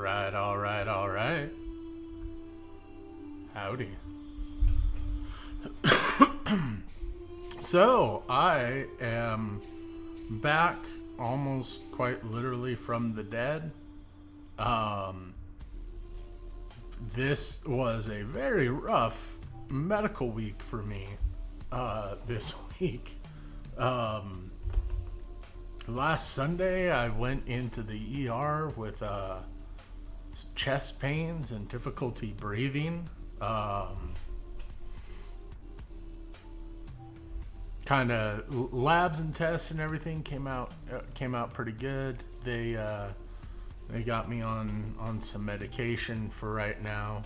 All right. Howdy. So, I am back almost quite literally from the dead. This was a very rough medical week for me this week. Last Sunday, I went into the ER with chest pains and difficulty breathing. Kind of labs and tests and everything came out pretty good. They got me on some medication for right now,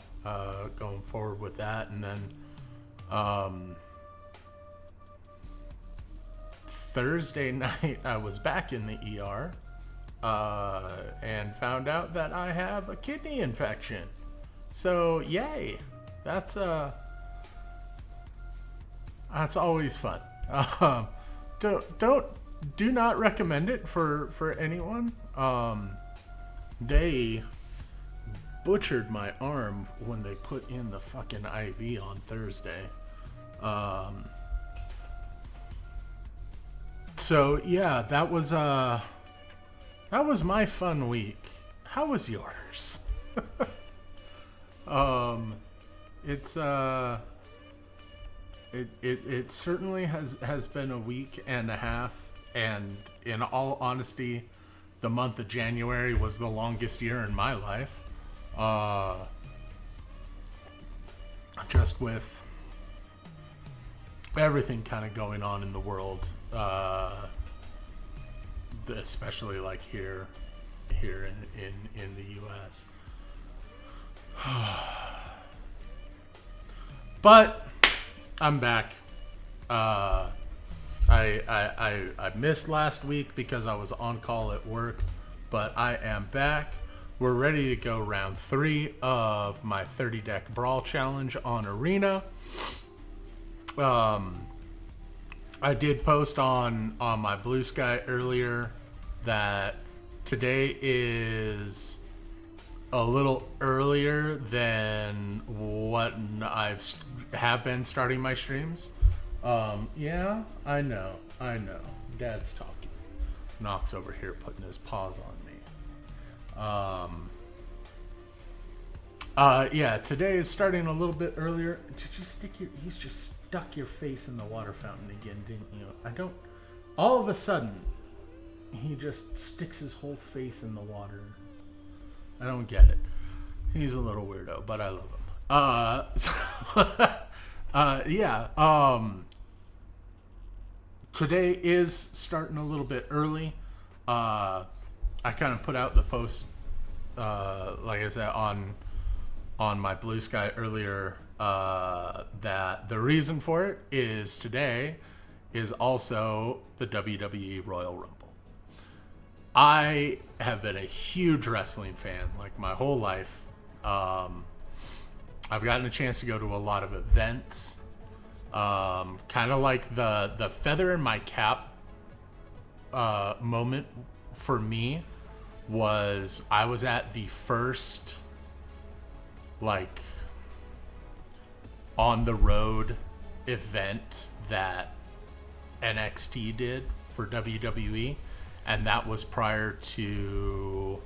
going forward with that, and then Thursday night I was back in the ER and found out that I have a kidney infection. So yay, that's always fun. Do not recommend it for anyone. They butchered my arm when they put in the fucking IV on Thursday. So yeah, that was my fun week. How was yours? It certainly has been a week and a half, and in all honesty, the month of January was the longest year in my life. Just with everything kind of going on in the world, especially like here in the U.S. But I'm back. I missed last week because I was on call at work, but I am back. We're ready to go round 3 of my 30 deck Brawl challenge on Arena. I did post on my Blue Sky earlier that today is a little earlier than what have been starting my streams. Yeah, I know. Dad's talking. Knox over here putting his paws on me. Yeah, today is starting a little bit earlier. Did you he's just stuck your face in the water fountain again, didn't you? All of a sudden, he just sticks his whole face in the water. I don't get it. He's a little weirdo, but I love him. Yeah. Today is starting a little bit early. I kind of put out the post, like I said, on my Blue Sky earlier, that the reason for it is today is also the WWE Royal Rumble. I have been a huge wrestling fan like my whole life. I've gotten a chance to go to a lot of events. Kind of like the feather in my cap moment for me was I was at the first like on the road event that NXT did for WWE, and that was prior to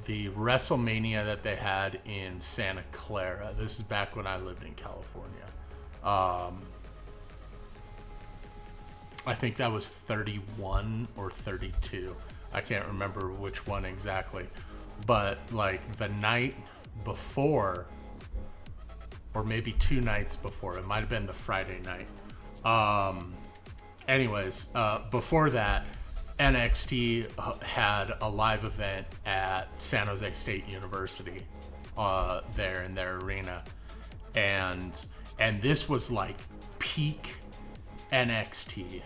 the WrestleMania that they had in Santa Clara. This is back when I lived in California. I think that was 31 or 32. I can't remember which one exactly. But like the night before, or maybe 2 nights before, it might have been the Friday night. Before that, NXT had a live event at San Jose State University there in their arena. And this was like peak NXT.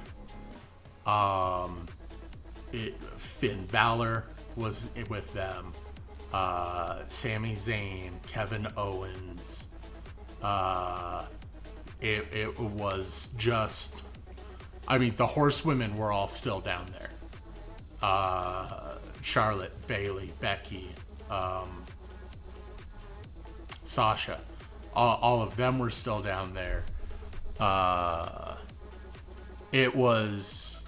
Finn Balor was with them. Sami Zayn, Kevin Owens. It was just, I mean, the horsewomen were all still down there. Charlotte, Bayley, Becky, Sasha. All of them were still down there. It was,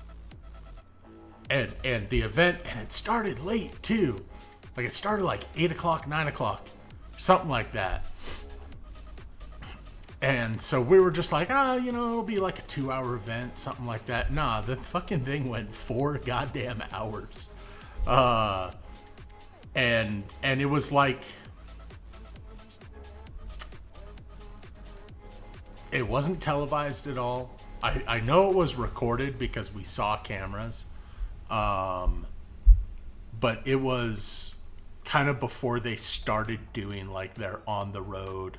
and the event, and it started late too. Like it started like 8 o'clock, 9 o'clock, something like that. And so we were just like, it'll be like a 2-hour event, something like that. Nah, the fucking thing went 4 goddamn hours. And it was like, it wasn't televised at all. I know it was recorded because we saw cameras. But it was kind of before they started doing like their on the road,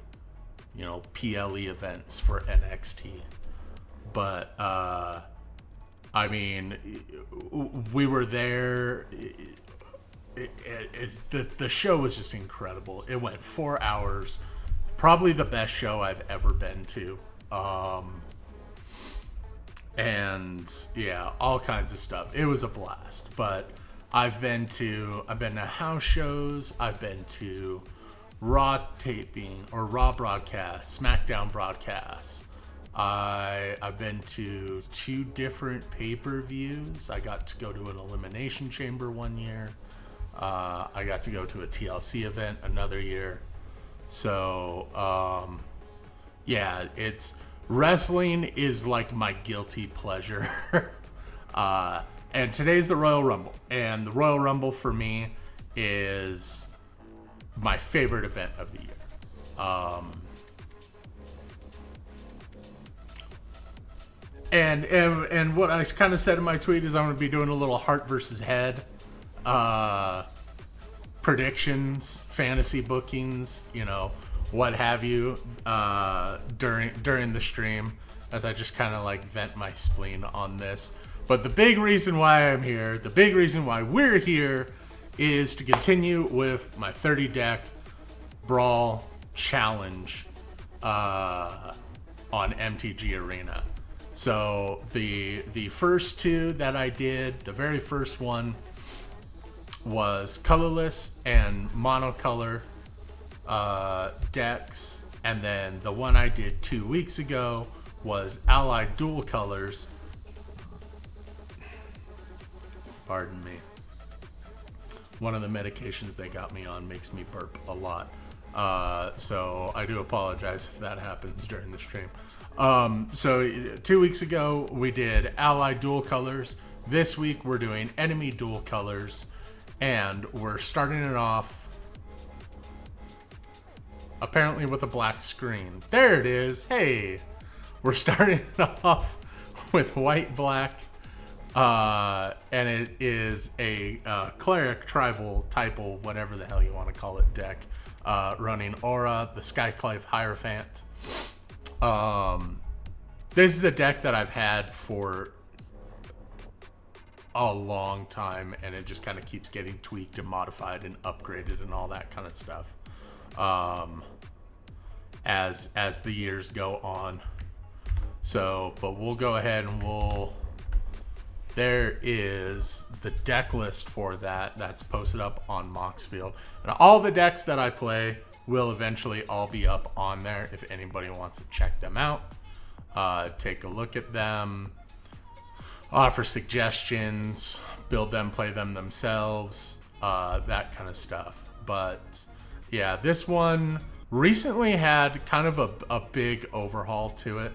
PLE events for NXT. But, I mean, we were there. The show was just incredible. It went 4 hours. Probably the best show I've ever been to. And yeah, all kinds of stuff. It was a blast. But I've been to house shows. I've been to Raw taping or Raw broadcasts, SmackDown broadcasts. I've been to 2 different pay-per-views. I got to go to an Elimination Chamber one year. I got to go to a TLC event another year. So, yeah, wrestling is like my guilty pleasure. And today's the Royal Rumble. And the Royal Rumble for me is my favorite event of the year. And what I kind of said in my tweet is I'm going to be doing a little heart versus head predictions, fantasy bookings, what have you, during the stream, as I just kind of like vent my spleen on this. But the big reason why I'm here, the big reason why we're here, is to continue with my 30 deck Brawl challenge on MTG Arena. So the first 2 that I did, the very first one was colorless and monocolor decks, and then the one I did 2 weeks ago was allied dual colors. Pardon me. One of the medications they got me on makes me burp a lot. So I do apologize if that happens during the stream. So 2 weeks ago we did allied dual colors. This week we're doing enemy dual colors, and we're starting it off apparently with a black screen. There it is. Hey, we're starting it off with white black. And it is a cleric, tribal, typal, whatever the hell you want to call it, deck, running Aura, the Skyclave Hierophant. This is a deck that I've had for a long time, and it just kind of keeps getting tweaked and modified and upgraded and all that kind of stuff as the years go on. So, but we'll go ahead and there is the deck list for that. That's posted up on Moxfield. And all the decks that I play will eventually all be up on there if anybody wants to check them out. Take a look at them. Offer suggestions. Build them, play them themselves. That kind of stuff. But yeah, this one recently had kind of a big overhaul to it.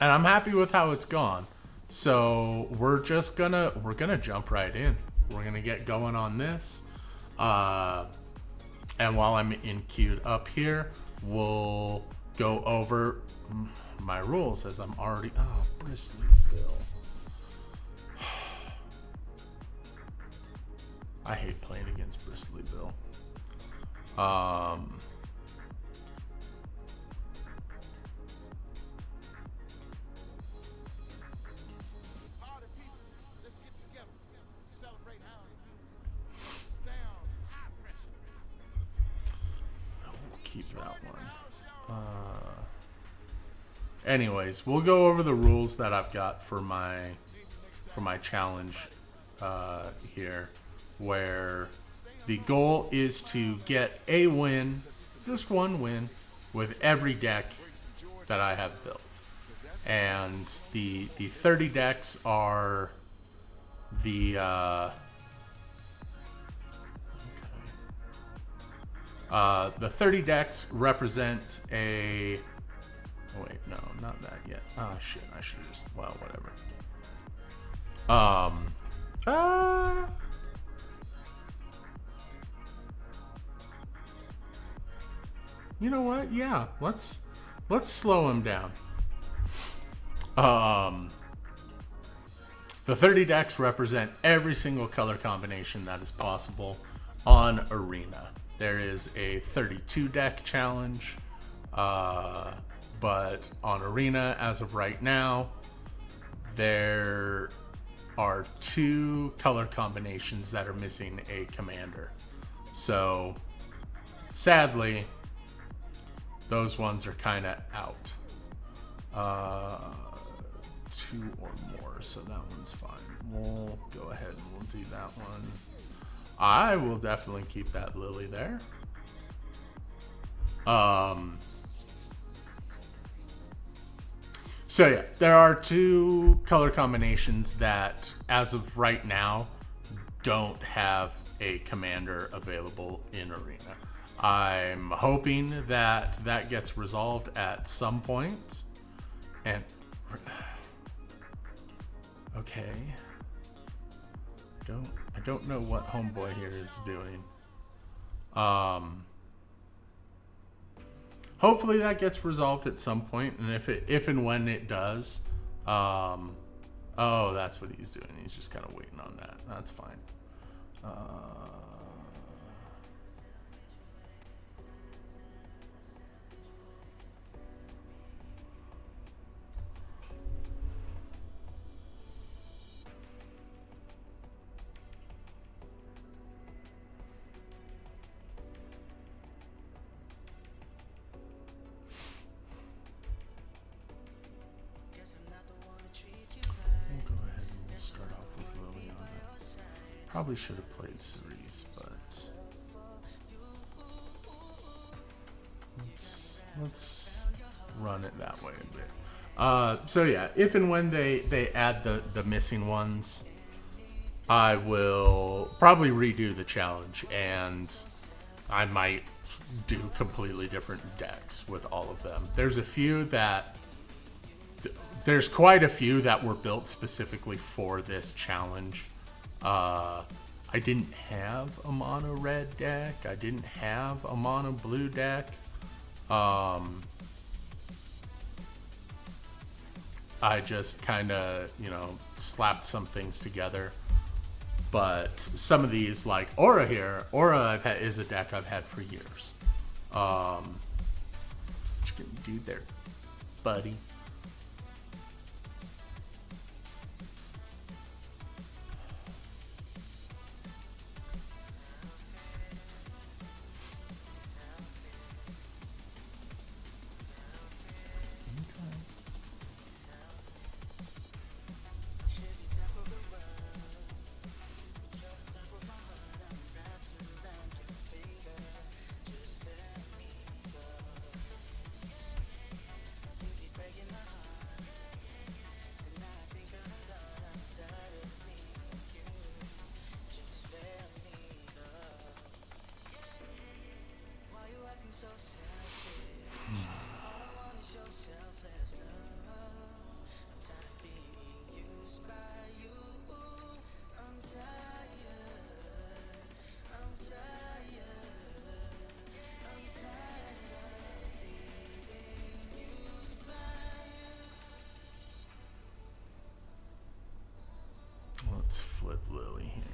And I'm happy with how it's gone. So we're gonna jump right in. We're gonna get going on this. And while I'm in queued up here, we'll go over my rules as I'm already. Oh, Bristly Bill. I hate playing against Bristly Bill. Keep that one. Anyways, we'll go over the rules that I've got for my challenge here. where the goal is to get a win, just one win, with every deck that I have built. And the 30 decks are the the 30 decks represent a. Oh wait, no, not that yet. Oh shit, I should just. Well, whatever. You know what? Yeah, let's slow him down. The 30 decks represent every single color combination that is possible on Arena. There is a 32 deck challenge, but on Arena, as of right now, there are 2 color combinations that are missing a commander. So, sadly, those ones are kind of out. 2 or more, so that one's fine. We'll go ahead and we'll do that one. I will definitely keep that Lily there. So yeah, there are 2 color combinations that, as of right now, don't have a commander available in Arena. I'm hoping that that gets resolved at some point. And okay, I don't know what Homeboy here is doing. Hopefully that gets resolved at some point, and if and when it does, oh, that's what he's doing. He's just kind of waiting on that. That's fine. Probably should have played Cerise, but let's run it that way a bit. So yeah, if and when they add the missing ones, I will probably redo the challenge, and I might do completely different decks with all of them. There's quite a few that were built specifically for this challenge. I didn't have a mono red deck. I didn't have a mono blue deck. I just kind of, slapped some things together. But some of these, like Aura here, is a deck I've had for years. What you gonna do there, buddy? Let's flip Lily here.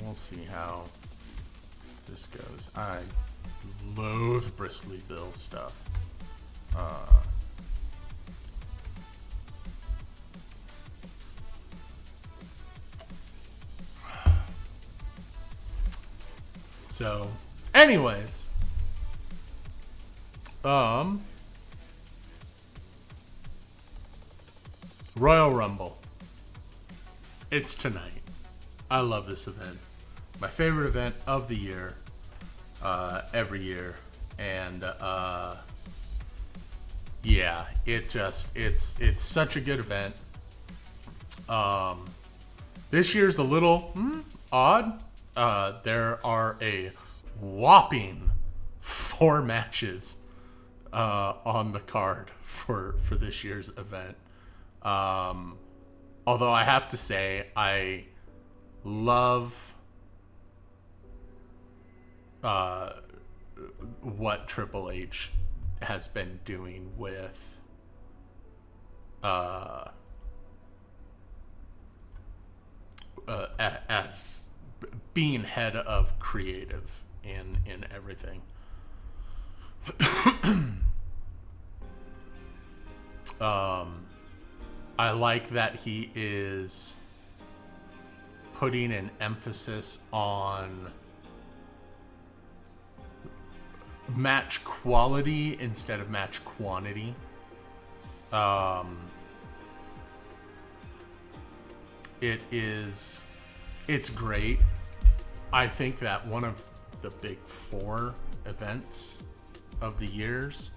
We'll see how this goes. I loathe Bristly Bill stuff. So, anyways, Royal Rumble. It's tonight. I love this event. My favorite event of the year, every year, and yeah, it's such a good event. This year's a little odd. There are a whopping 4 matches on the card for this year's event. Although I have to say, I love what Triple H has been doing with as being head of creative in everything. I like that he is putting an emphasis on match quality instead of match quantity. It's great. I think that one of the big 4 events of the years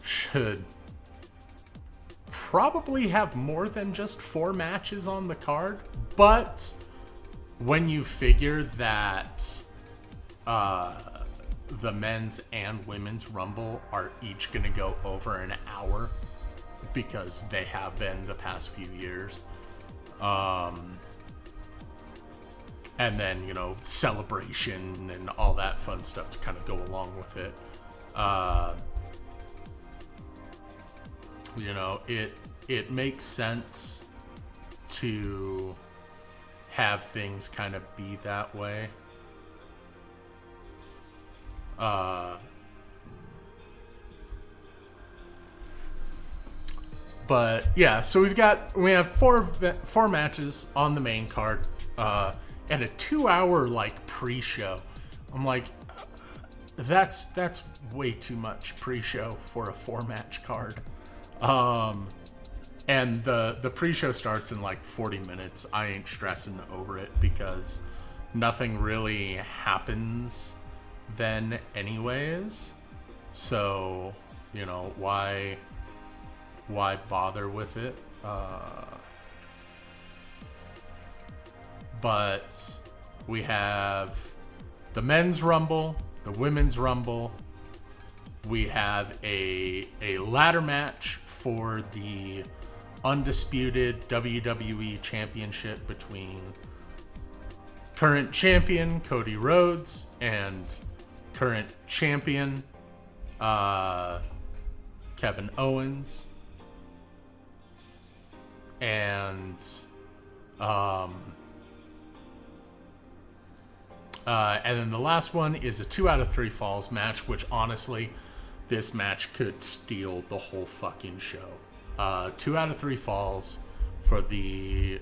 should probably have more than just 4 matches on the card. But when you figure that the men's and women's Rumble are each going to go over an hour, because they have been the past few years, and then, you know, celebration and all that fun stuff to kind of go along with it. You know, it makes sense to have things kind of be that way. But yeah, so we have four matches on the main card, and a 2-hour like pre-show. I'm like, that's way too much pre-show for a 4-match card. And the pre-show starts in like 40 minutes. I ain't stressing over it because nothing really happens then anyways. So, you know, why bother with it? But we have the men's Rumble, the women's Rumble. We have a ladder match for the undisputed WWE Championship between current champion Cody Rhodes and current champion Kevin Owens. And then the last one is a 2 out of 3 falls match, which honestly, this match could steal the whole fucking show. 2 out of 3 falls for the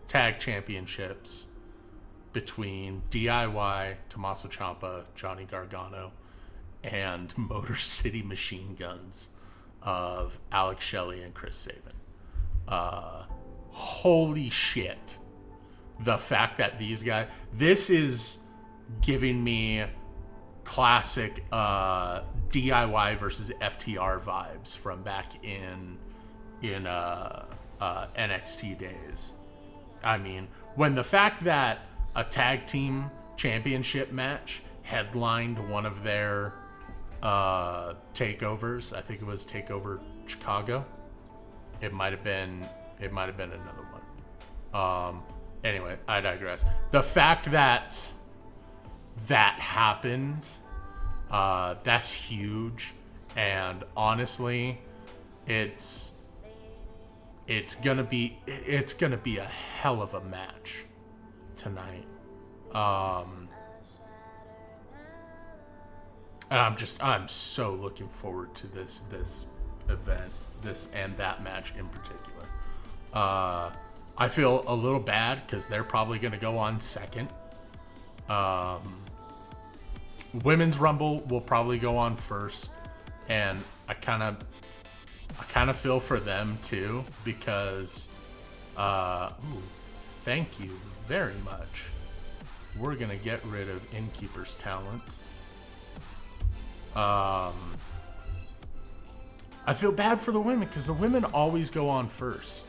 tag championships between DIY, Tommaso Ciampa, Johnny Gargano, and Motor City Machine Guns of Alex Shelley and Chris Sabin. Holy shit. The fact that these guys... This is giving me classic DIY versus FTR vibes from back in NXT days. I mean, when the fact that a tag team championship match headlined one of their takeovers, I think it was Takeover Chicago. It might have been another one. Anyway, I digress. The fact that happened, that's huge. And honestly, it's gonna be a hell of a match tonight. And I'm so looking forward to this event, this and that match in particular. I feel a little bad because they're probably going to go on second. Women's Rumble will probably go on first, and I kind of feel for them too because, thank you very much. We're gonna get rid of Innkeeper's talent. I feel bad for the women because the women always go on first.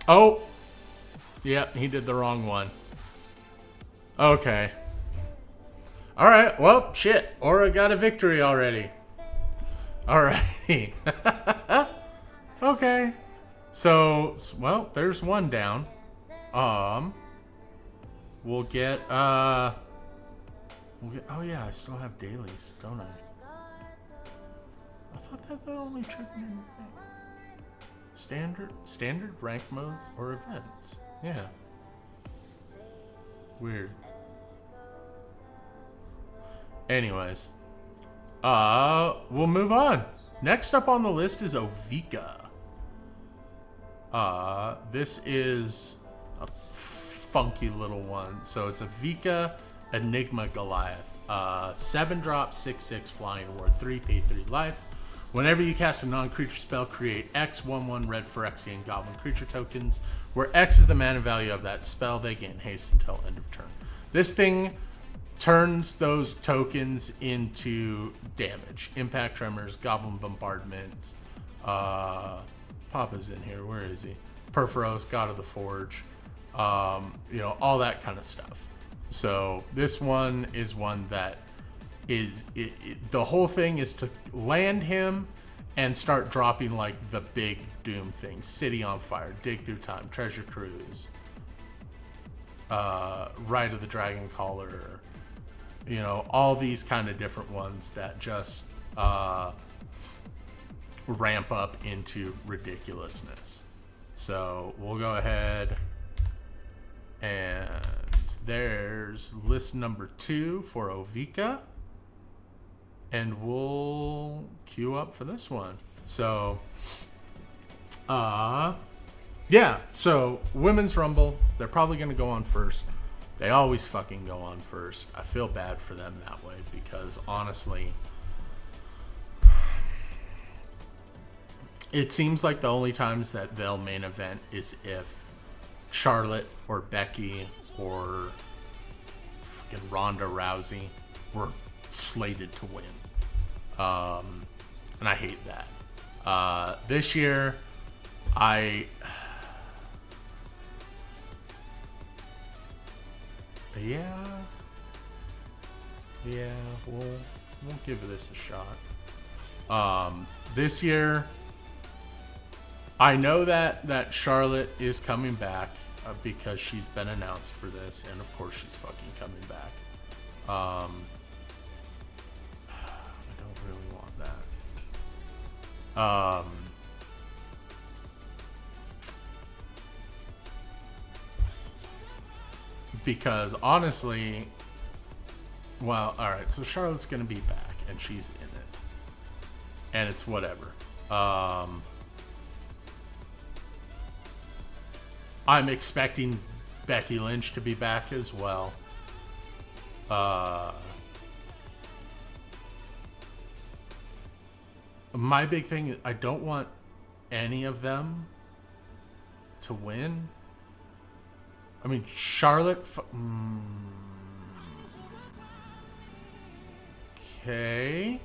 Oh, yeah, he did the wrong one. Okay. All right. Well, shit. Aura got a victory already. Alrighty. Okay. So, well, there's one down. We'll get, oh yeah, I still have dailies, don't I? I thought that only triggered in standard rank modes or events. Yeah. Weird. Anyways, we'll move on. Next up on the list is Ovika. This is a funky little one. So it's Ovika Enigma Goliath. 7-drop, 6/6 flying ward, 3 pay 3 life. Whenever you cast a non-creature spell, create X 1/1 red Phyrexian Goblin creature tokens, where X is the mana value of that spell. They gain haste until end of turn. This thing turns those tokens into damage. Impact Tremors, Goblin Bombardment. Papa's in here. Where is he? Perforos, God of the Forge. All that kind of stuff. So this one is one that is the whole thing is to land him and start dropping like the big doom things: City on Fire, Dig Through Time, Treasure Cruise, Rite of the Dragon Caller, all these kind of different ones that just ramp up into ridiculousness. So we'll go ahead, and there's list number 2 for Ovika. And we'll queue up for this one. So, yeah. So, Women's Rumble, they're probably going to go on first. They always fucking go on first. I feel bad for them that way because, honestly, it seems like the only times that they'll main event is if Charlotte or Becky or fucking Ronda Rousey were slated to win. And I hate that. This year, we'll give this a shot. This year, I know that Charlotte is coming back because she's been announced for this, and of course she's fucking coming back. I don't really want that. Because honestly, well, all right. So Charlotte's gonna be back, and she's in it, and it's whatever. I'm expecting Becky Lynch to be back as well. My big thing is I don't want any of them to win. I mean, Charlotte. Okay.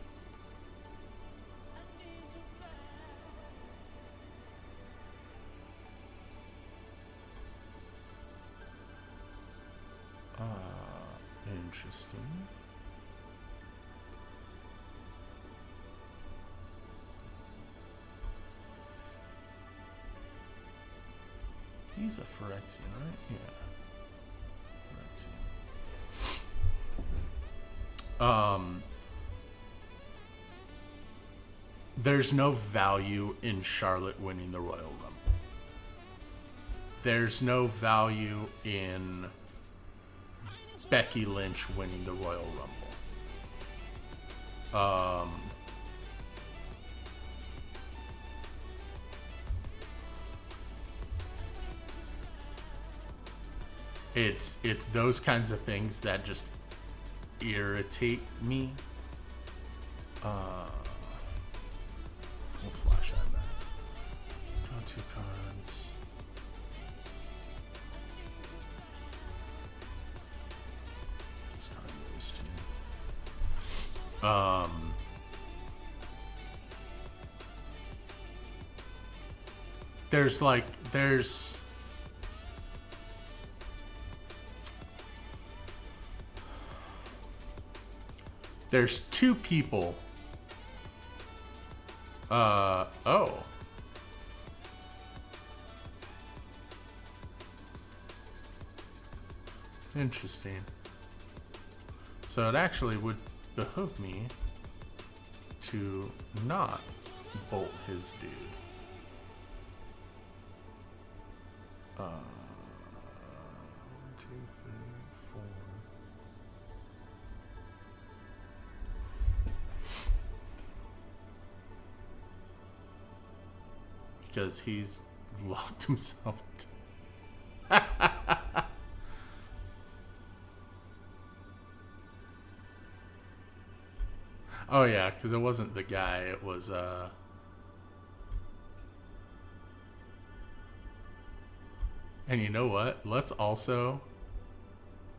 Interesting. He's a Phyrexian, right? Yeah. Phyrexian. There's no value in Charlotte winning the Royal Rumble. There's no value in Becky Lynch winning the Royal Rumble. It's those kinds of things that just irritate me. We'll flash that back. Draw 2 cards. This card goes to. There's 2 people. Oh. Interesting. So it actually would behoove me to not bolt his dude. 1, 2, 3, 4. Because he's locked himself into... Oh yeah, because it wasn't the guy, it was and you know what? Let's also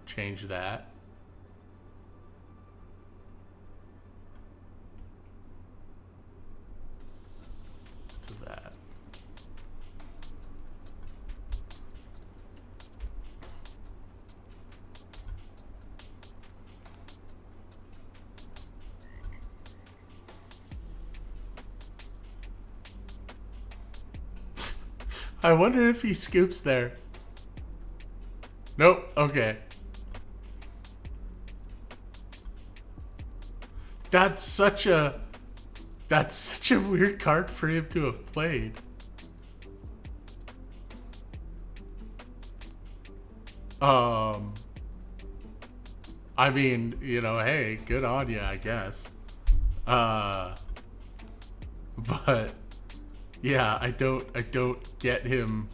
change that to that. I wonder if he scoops there. Nope. Okay. That's such a weird card for him to have played. I mean, you know, hey, good on you, I guess. But yeah, I don't get him.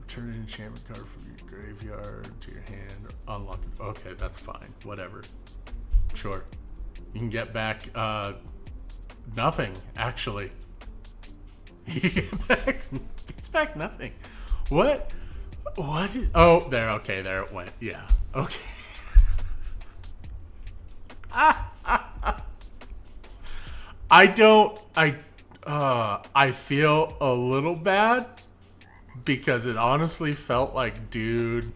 Return an enchantment card from your graveyard to your hand or unlock it. Okay, that's fine. Whatever. Sure. You can get back nothing, actually. He gets back nothing. What? What is, oh, there, okay, there it went. Yeah. Okay. I feel a little bad because it honestly felt like dude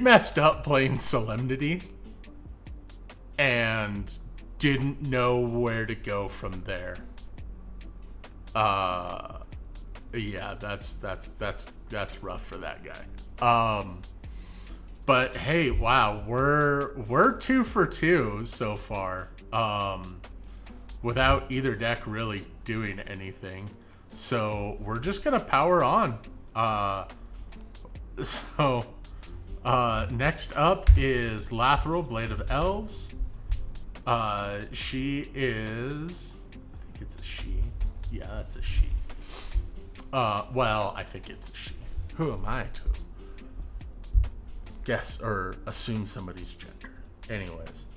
messed up playing Solemnity and didn't know where to go from there. Yeah, that's rough for that guy. But hey, wow, we're 2 for 2 so far. Without either deck really doing anything. So we're just gonna power on. Next up is Lathril, Blade of Elves. She is, I think it's a she. Yeah, that's a she. Well, I think it's a she. Who am I to guess or assume somebody's gender? Anyways,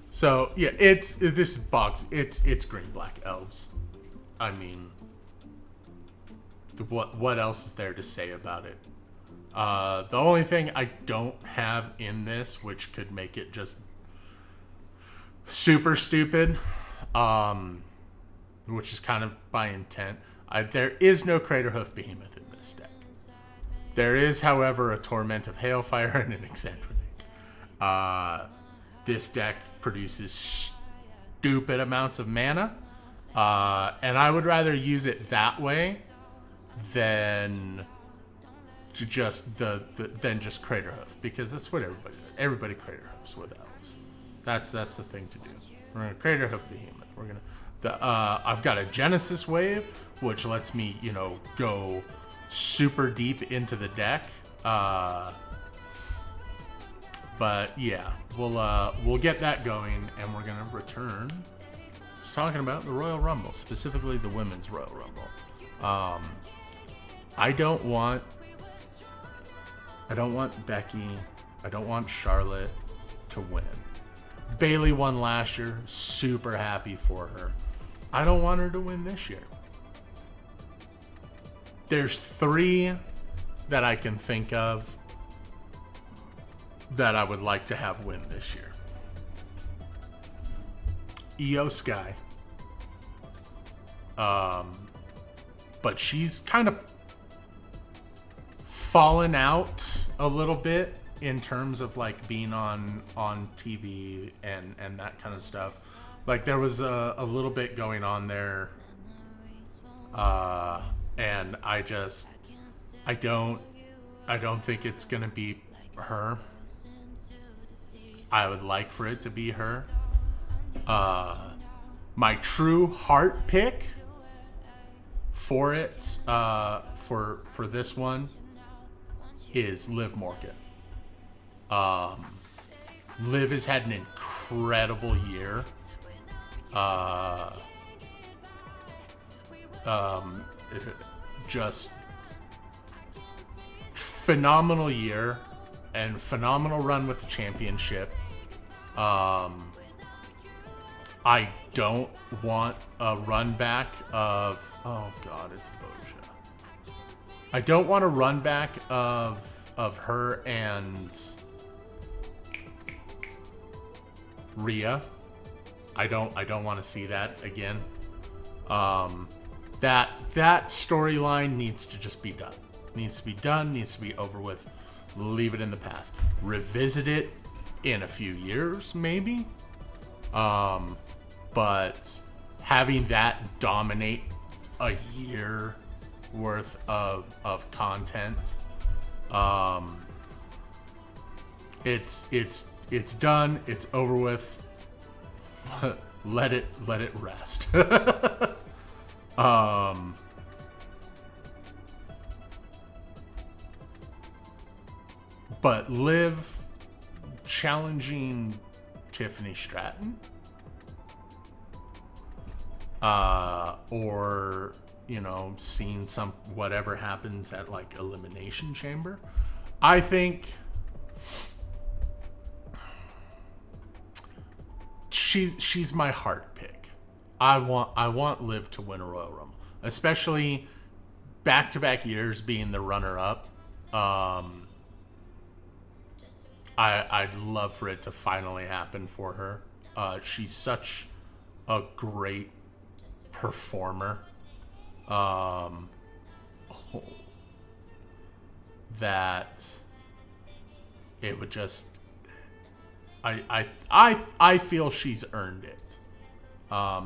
so yeah, this box. It's green black elves. I mean, what else is there to say about it? The only thing I don't have in this, which could make it just super stupid, which is kind of by intent. There is no Craterhoof Behemoth in this deck. There is, however, a Torment of Hailfire and an Exandrinate. This deck produces stupid amounts of mana, and I would rather use it that way than just than just Crater Hoof, because that's what everybody Crater Hoofs with elves. That's the thing to do. We're gonna Crater Hoof Behemoth. We're gonna I've got a Genesis Wave, which lets me, go super deep into the deck. But yeah, we'll get that going, and we're gonna return. Just talking about the Royal Rumble, specifically the Women's Royal Rumble. I don't want Becky, I don't want Charlotte to win. Bayley won last year, super happy for her. I don't want her to win this year. There's 3 that I can think of that I would like to have win this year. Io Sky. But she's kind of fallen out a little bit in terms of like being on TV and that kind of stuff. Like there was a little bit going on there. And I don't think it's gonna be her. I would like for it to be her. My true heart pick for it, for this one, is Liv Morgan. Liv has had an incredible year. Just phenomenal year and phenomenal run with the championship. I don't want a run back of, oh god, it's Voja. I don't want a run back of her and Rhea. I don't want to see that again. That storyline needs to just be done. Needs to be done, needs to be over with. Leave it in the past. Revisit it in a few years, maybe. But having that dominate a year worth of content, it's done. It's over with. Let it rest. But Liv challenging Tiffany Stratton, or seeing some whatever happens at like Elimination Chamber, I think she's my heart pick. I want Liv to win a Royal Rumble, especially back-to-back years being the runner-up. I'd love for it to finally happen for her. She's such a great performer. That it would just, I feel she's earned it.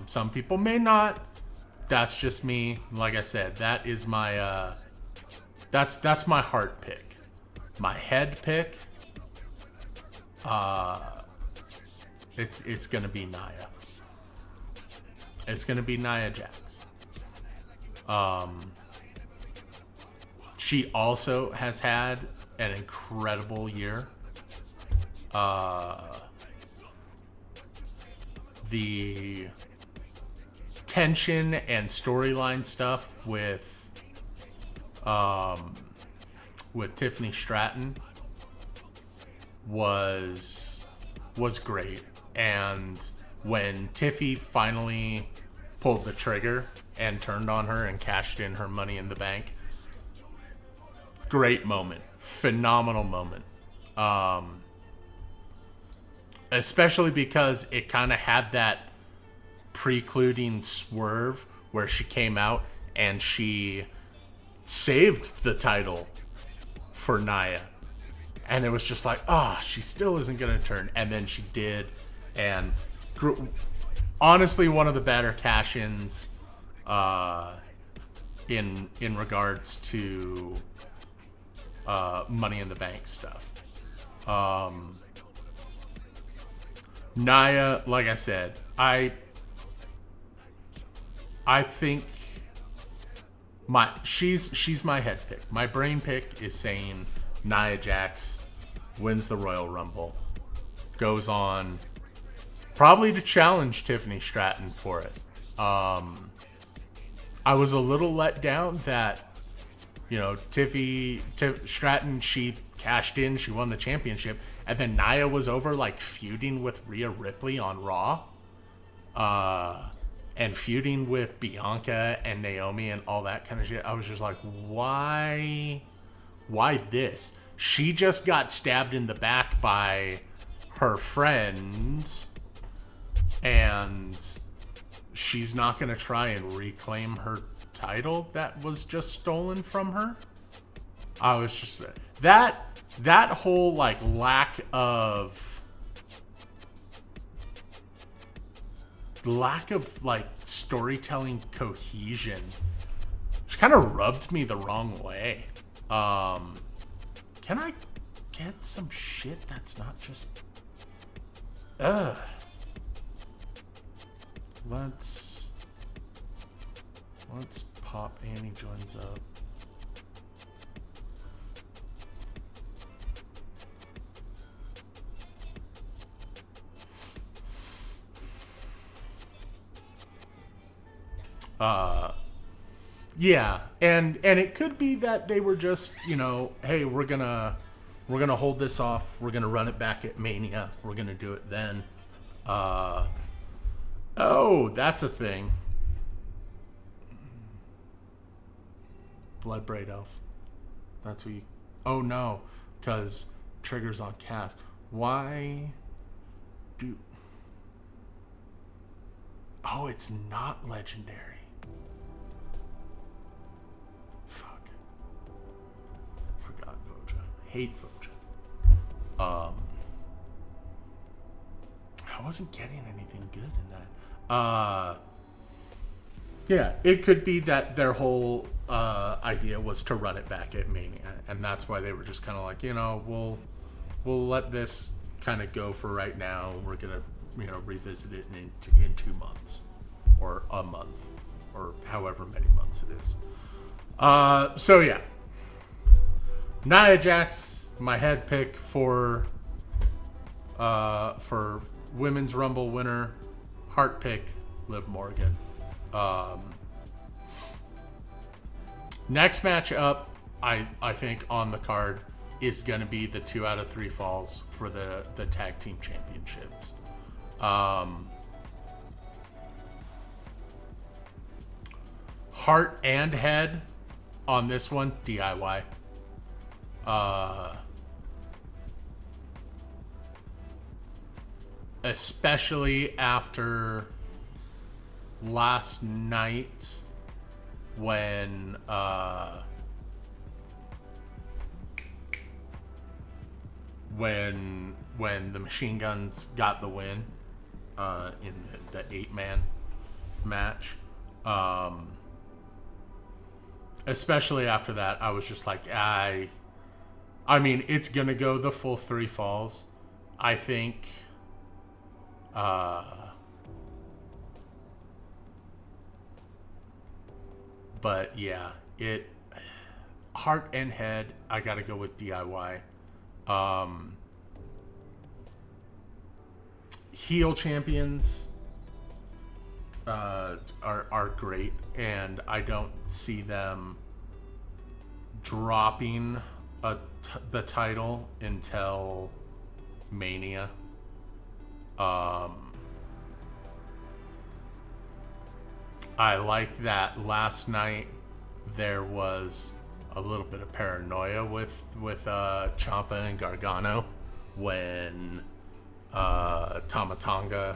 Some people may not. That's just me. Like I said, that is my that's my heart pick. My head pick, it's gonna be Nia. It's gonna be Nia Jax. She also has had an incredible year. The tension and storyline stuff with Tiffany Stratton was great. And when Tiffy finally pulled the trigger and turned on her and cashed in her Money in the Bank, great moment, phenomenal moment. Especially because it kind of had that precluding swerve where she came out and she saved the title for Nia. And it was just like, she still isn't going to turn. And then she did. And honestly, one of the better cash-ins in regards to Money in the Bank stuff. Nia, like I said, I think she's my head pick. My brain pick is saying Nia Jax wins the Royal Rumble, goes on probably to challenge Tiffany Stratton for it. I was a little let down that, you know, Stratton, she cashed in, she won the championship, and then Nia was over like feuding with Rhea Ripley on Raw, and feuding with Bianca and Naomi and all that kind of shit. I was just like, why this? She just got stabbed in the back by her friend, and she's not going to try and reclaim her title that was just stolen from her. I was just that whole like lack of like storytelling cohesion just kind of rubbed me the wrong way. Can I get some shit that's not just Let's pop Annie joins up. Yeah, and it could be that they were just, you know, hey, we're gonna hold this off, we're gonna run it back at Mania, we're gonna do it then. Oh, that's a thing. Bloodbraid Elf. That's who you... Oh, no. Because triggers on cast. Why do... Oh, it's not legendary. Fuck. Forgot Voja. Hate Voja. I wasn't getting anything good in that. Yeah, it could be that their whole idea was to run it back at Mania, and that's why they were just kind of like, you know, we'll let this kind of go for right now. We're gonna, you know, revisit it in 2 months, or a month, or however many months it is. So yeah, Nia Jax, my head pick for Women's Rumble winner. Heart pick, Liv Morgan. Next match up, I think on the card is going to be the 2 out of 3 falls for the tag team championships. Heart and head on this one, DIY. Especially after last night when the Machine Guns got the win in the 8-man match. Especially after that, I was just like, I mean, it's gonna go the full 3 falls. I think but yeah, heart and head, I gotta go with DIY. Heel champions are great, and I don't see them dropping the title until Mania. I like that last night there was a little bit of paranoia with Ciampa and Gargano when Tama Tonga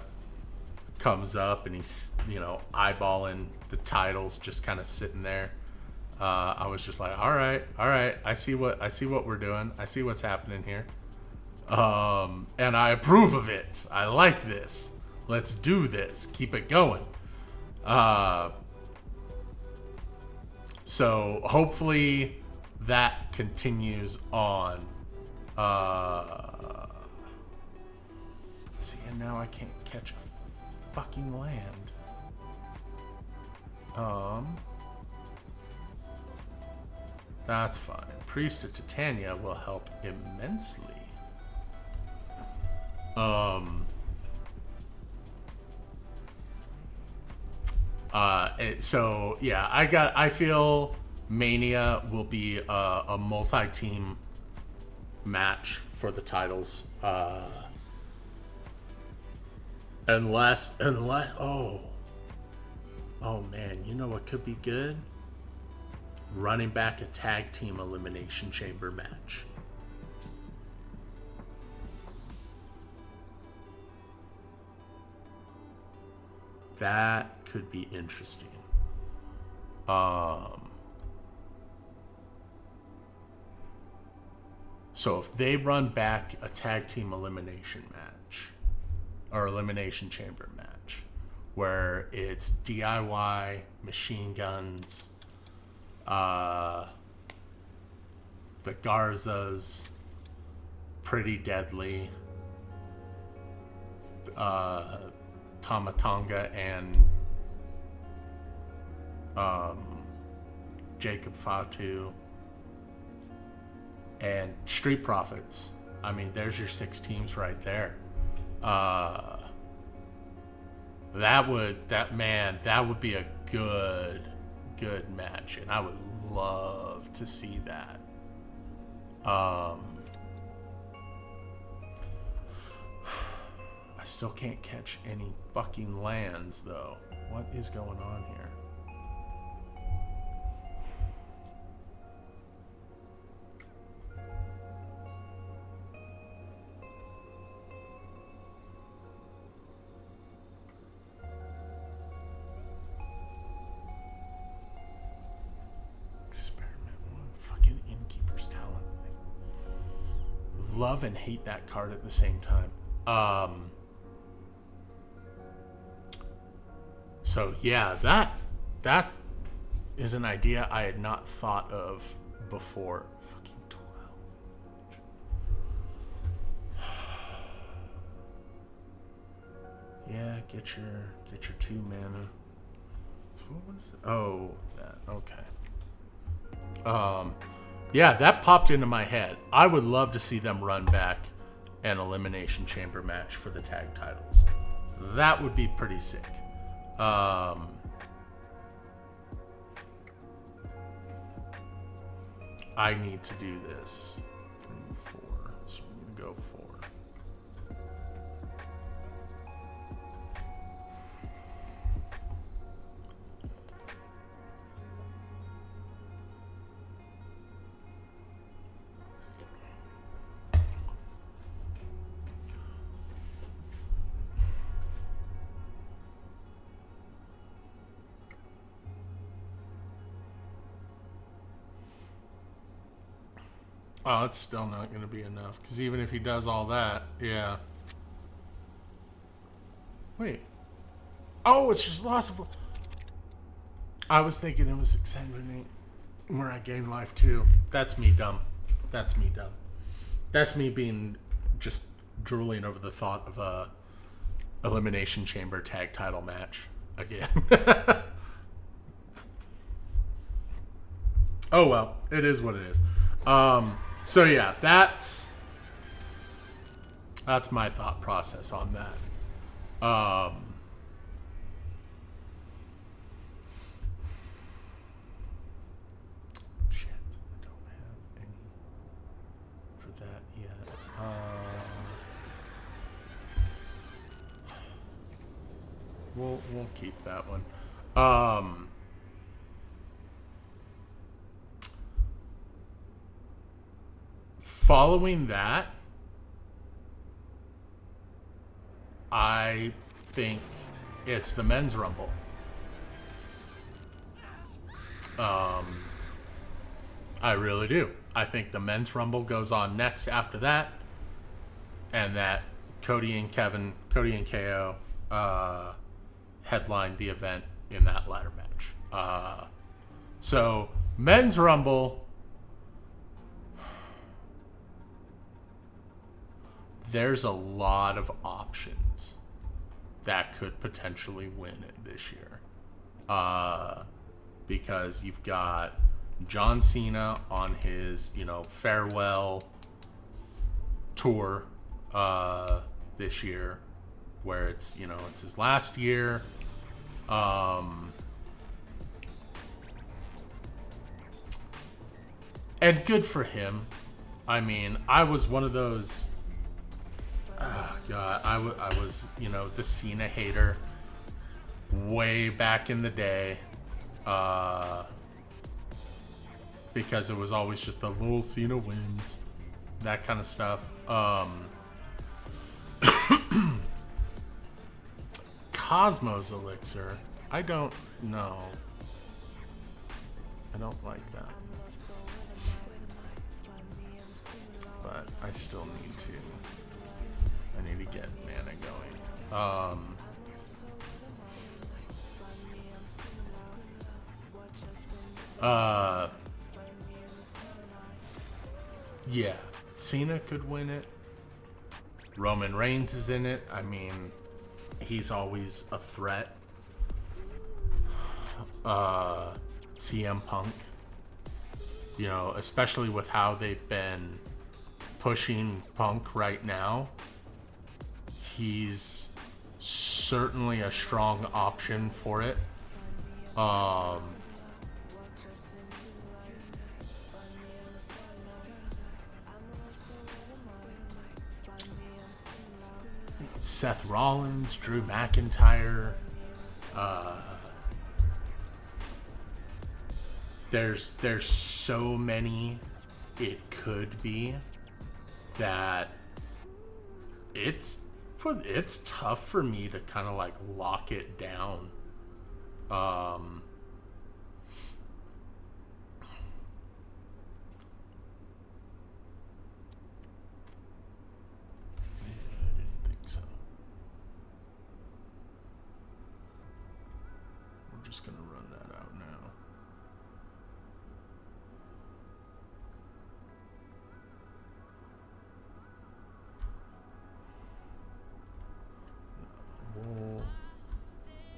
comes up and he's, you know, eyeballing the titles just kind of sitting there. I was just like, all right, I see what we're doing. I see what's happening here. And I approve of it. I like this. Let's do this. Keep it going. So hopefully that continues on. See, and now I can't catch a fucking land. That's fine. Priest of Titania will help immensely. So yeah, I feel Mania will be a multi-team match for the titles. Unless oh man, you know what could be good? Running back a tag team elimination chamber match. That could be interesting. So if they run back a tag team elimination match or elimination chamber match where it's DIY, machine guns, the Garzas, Pretty Deadly, Tamatanga, and Jacob Fatu, and Street Profits. I mean, there's your 6 teams right there. That would be a good match, and I would love to see that. I still can't catch any fucking lands, though. What is going on here? Love and hate that card at the same time. So yeah, that is an idea I had not thought of before. Fucking 12. Yeah, get your 2 mana. What is it? Oh, that okay. Yeah, that popped into my head. I would love to see them run back an elimination chamber match for the tag titles. That would be pretty sick. I need to do this. 3, 4. So we're gonna go 4. Oh, it's still not going to be enough. Because even if he does all that, yeah. Wait. Oh, it's just loss of... I was thinking it was exsanguinate, where I gain life too. That's me dumb. That's me dumb. That's me being just drooling over the thought of a elimination chamber tag title match again. Oh well, it is what it is. So yeah, that's my thought process on that. Shit, I don't have any for that yet. We'll keep that one. Following that, I think it's the men's rumble. I really do. I think the men's rumble goes on next after that, and that Cody and KO headline the event in that ladder match. So Men's Rumble. There's a lot of options that could potentially win it this year. Because you've got John Cena on his, farewell tour this year, where it's his last year. And good for him. I mean, I was one of those. Oh God, I was the Cena hater way back in the day, because it was always just the little Cena wins, that kind of stuff. Cosmos Elixir, I don't know. I don't like that, but I still need to. I need to get mana going. Yeah, Cena could win it. Roman Reigns is in it. I mean, he's always a threat. CM Punk, especially with how they've been pushing Punk right now, he's certainly a strong option for it. Seth Rollins, Drew McIntyre. There's so many it could be that it's tough for me to kind of like lock it down. Just gonna run that out now. We'll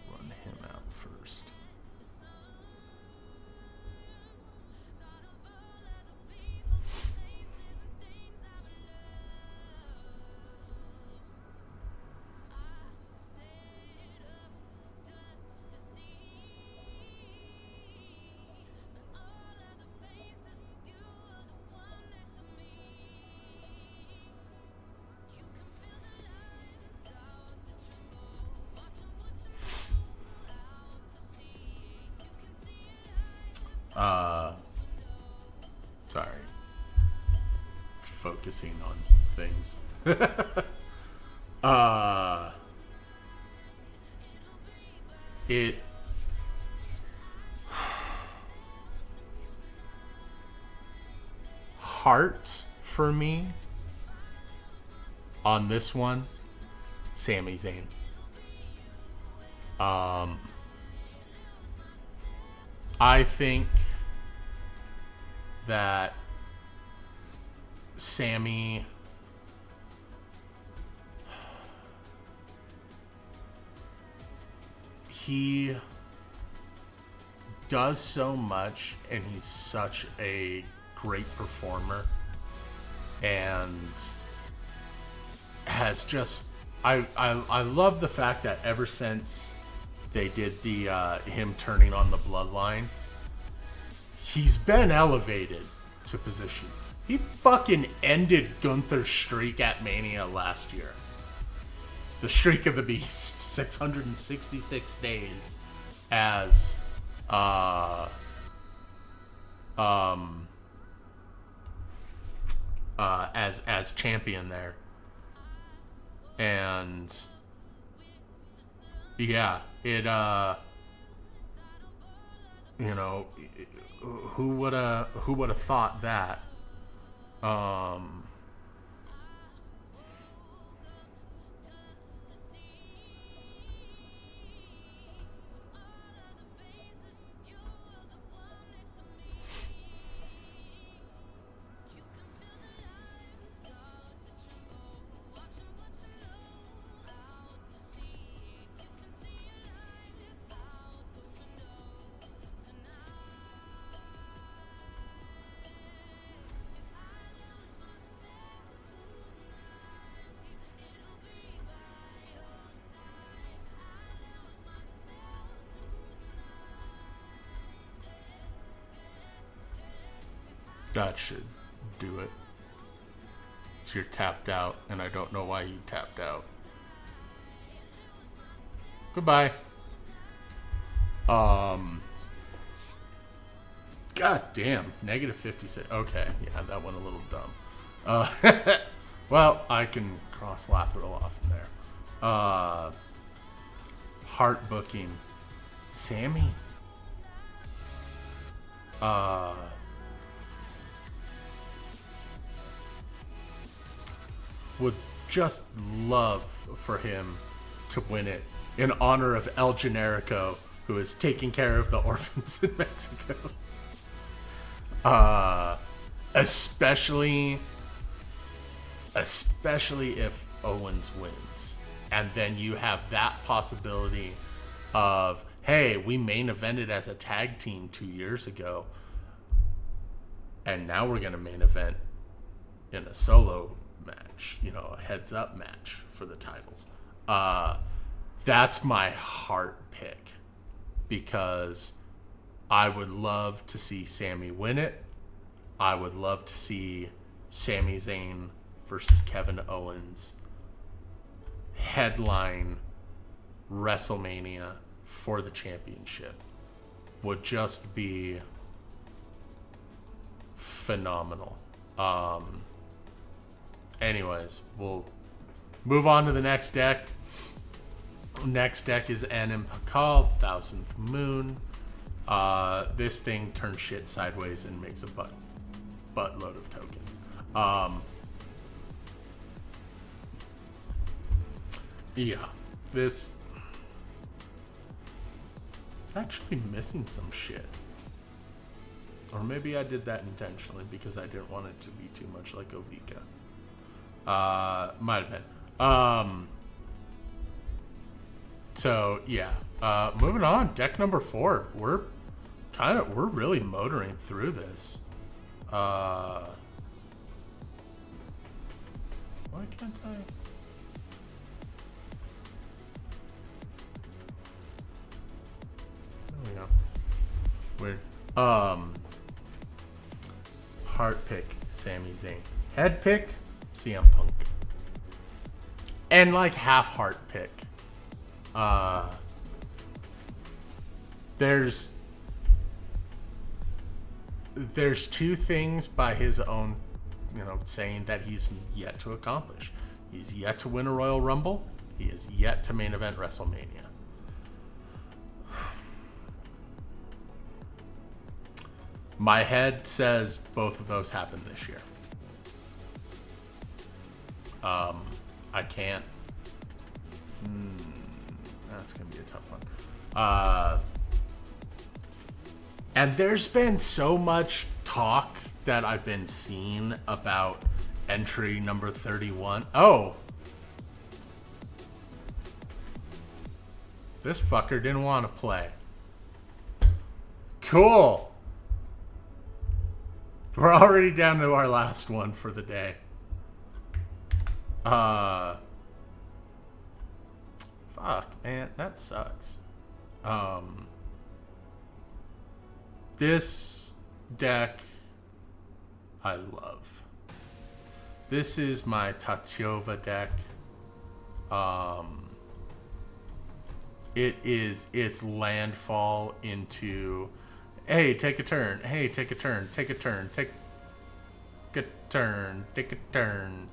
run him out first. Sorry. Focusing on things. It heart for me on this one, Sami Zayn. I think that Sammy he does so much, and he's such a great performer, and has just I love the fact that ever since they did the him turning on the bloodline, he's been elevated to positions. He fucking ended Gunther's streak at Mania last year. The streak of the beast, 666 days as as champion there. And yeah, it who would have thought that? That should do it. So you're tapped out, and I don't know why you tapped out. Goodbye. God damn. Negative 56. Okay, yeah, that went a little dumb. Well, I can cross Lathril off there. Heart booking. Sammy. Would just love for him to win it in honor of El Generico, who is taking care of the orphans in Mexico. Especially if Owens wins. And then you have that possibility of, hey, we main evented as a tag team 2 years ago, and now we're going to main event in a solo match, you know, a heads up match for the titles. That's my heart pick, because I would love to see Sammy win it. I would love to see Sami Zayn versus Kevin Owens headline WrestleMania for the championship. Would just be phenomenal. Anyways, we'll move on to the next deck. Next deck is Anim Pakal, Thousandth Moon. This thing turns shit sideways and makes a buttload of tokens. Yeah, this actually missing some shit. Or maybe I did that intentionally because I didn't want it to be too much like Ovika. Might have been. So yeah. Moving on, deck number 4. We're really motoring through this. Why can't I? There we go. Weird. Heart pick, Sami Zayn. Head pick, CM Punk. And like half heart pick. There's 2 things by his own, saying that he's yet to accomplish. He's yet to win a Royal Rumble. He is yet to main event WrestleMania. My head says both of those happen this year. I can't. That's going to be a tough one. And there's been so much talk that I've been seeing about entry number 31. Oh. This fucker didn't want to play. Cool. We're already down to our last one for the day. Fuck, man, that sucks. This deck I love. This is my Tatyova deck. It's landfall into, hey, take a turn. Hey, take a turn. Take a turn. Take a turn. Take a turn.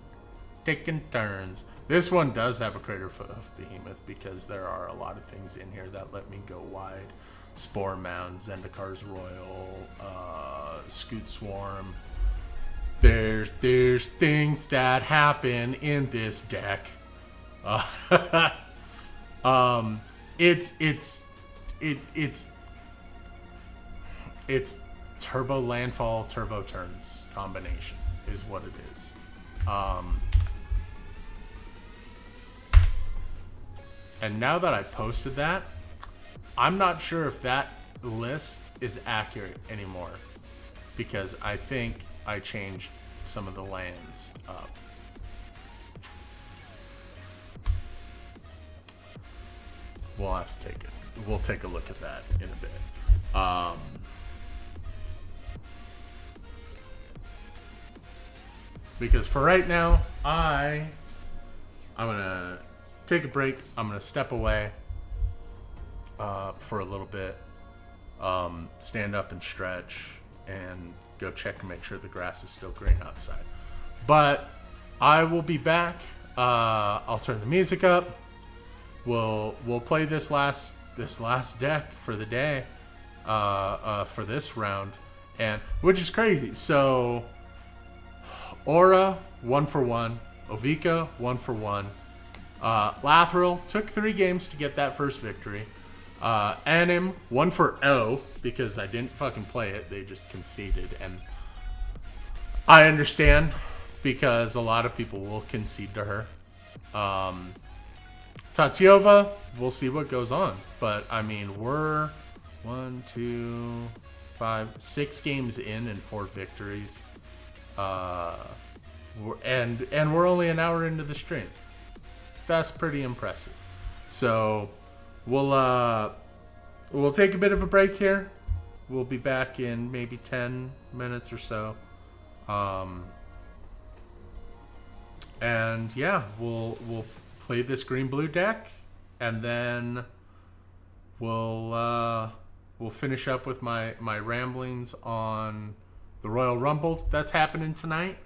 Taking turns. This one does have a Crater of Behemoth because there are a lot of things in here that let me go wide. Spore Mound, Zendikar's Royal, Scoot Swarm. There's things that happen in this deck. It's turbo landfall, turbo turns combination is what it is. And now that I posted that, I'm not sure if that list is accurate anymore, because I think I changed some of the lands up. We'll have to take it. We'll take a look at that in a bit. because for right now, I'm gonna take a break. I'm gonna step away for a little bit, stand up and stretch, and go check and make sure the grass is still green outside. But I will be back. I'll turn the music up. We'll play this last deck for the day, for this round, and which is crazy. So Aura 1 for 1, Ovika 1 for 1. Lathril took 3 games to get that first victory. Anim 1 for 0 because I didn't fucking play it. They just conceded, and I understand because a lot of people will concede to her. Tatiova, we'll see what goes on. But, I mean, we're 1, 2, 5, 6 games in and 4 victories. And we're only an hour into the stream. That's pretty impressive. So, we'll take a bit of a break here. We'll be back in maybe 10 minutes or so. And, yeah, we'll play this green-blue deck, and then we'll finish up with my ramblings on the Royal Rumble that's happening tonight,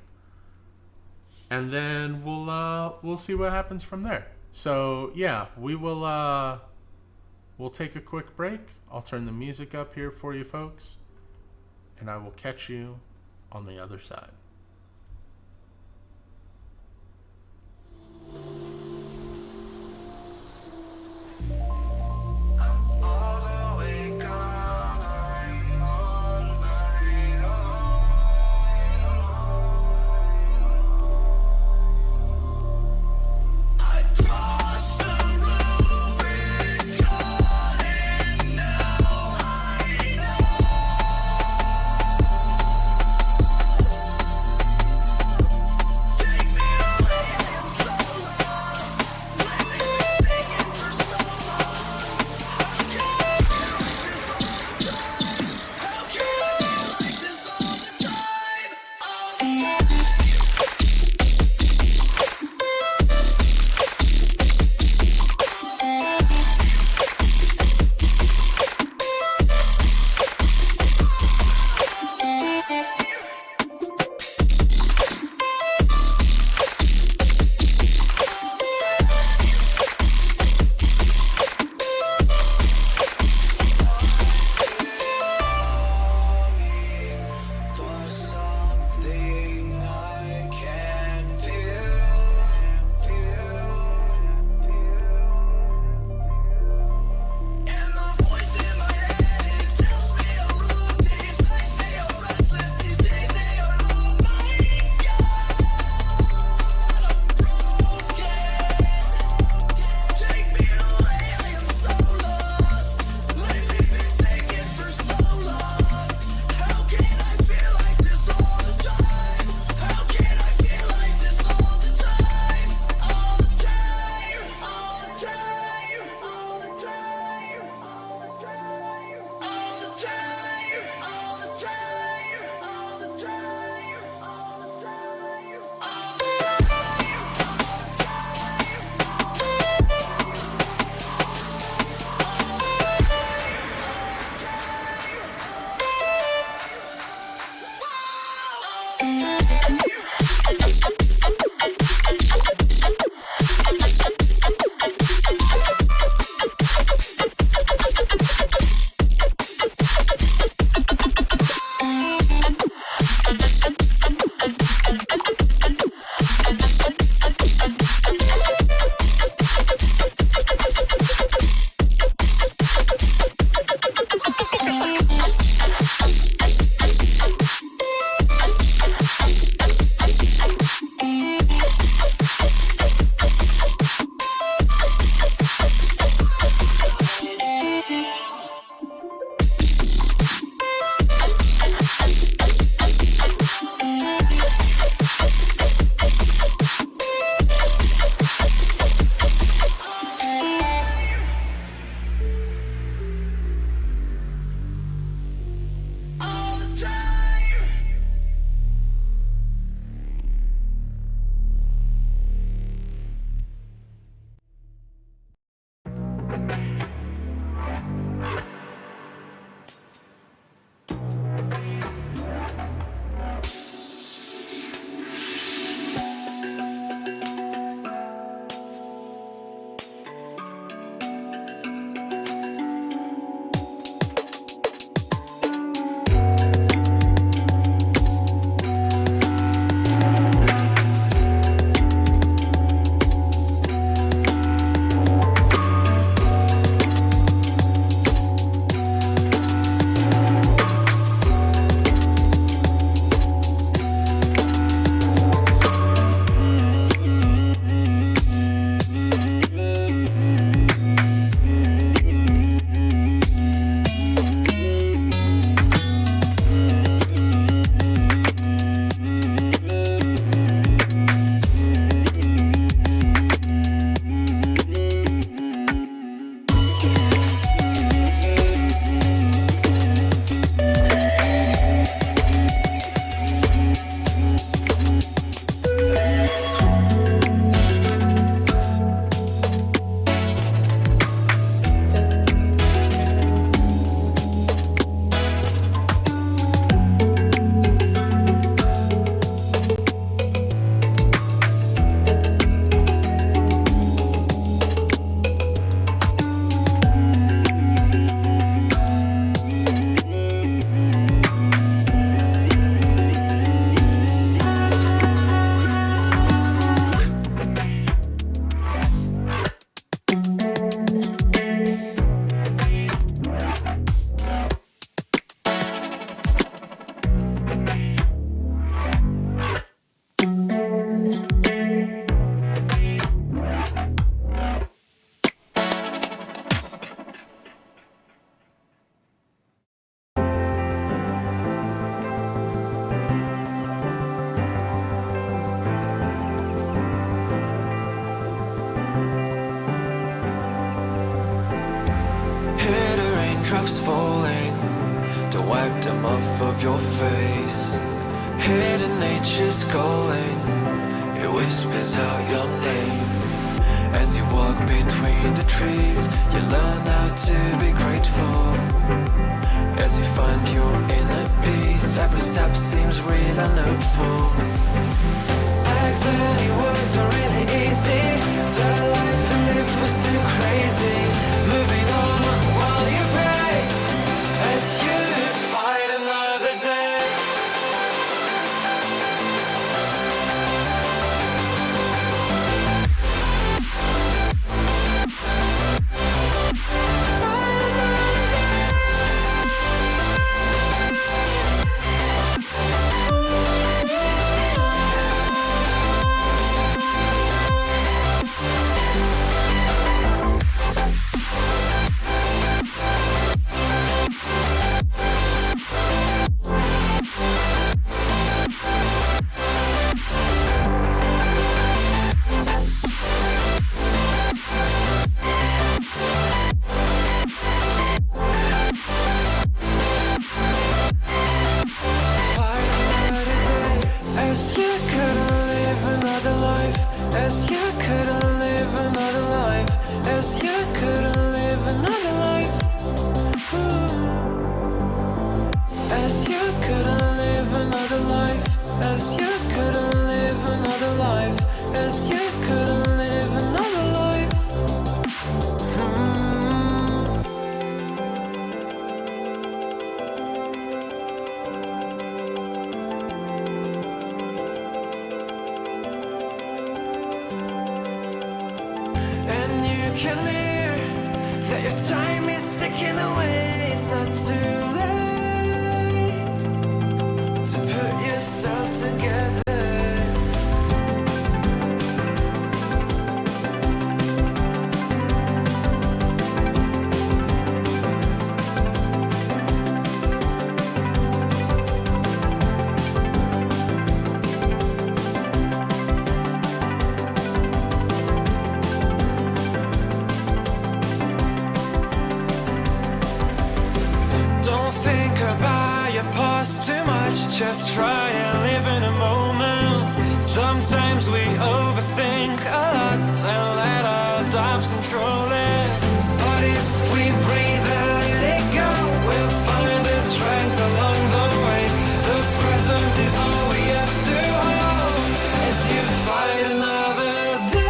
and then we'll see what happens from there. So yeah, we'll take a quick break. I'll turn the music up here for you folks, and I will catch you on the other side. of your face. Hidden nature's calling, it whispers out your name. As you walk between the trees, you learn how to be grateful. As you find your inner peace, every step seems real and hopeful. Acting it was so really easy, the life we lived was too crazy. Moving on while you pray, as you fight another day. Just try and live in a moment. Sometimes we overthink a lot and let our doubts control it. But if we breathe and let it go, we'll find the strength along the way. The present is all we have to hold as you fight another day.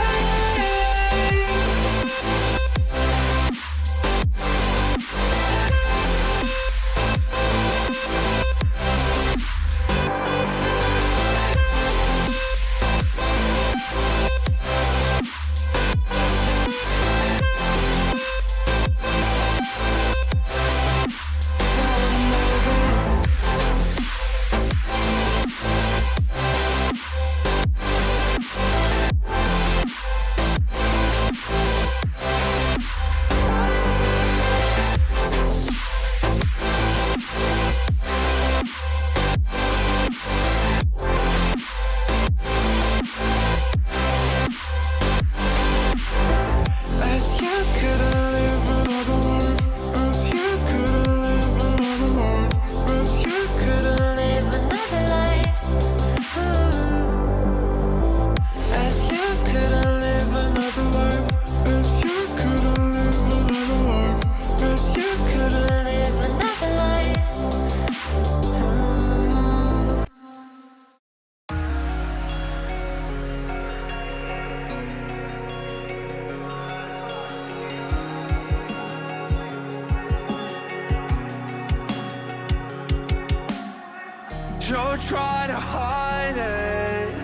Don't try to hide it.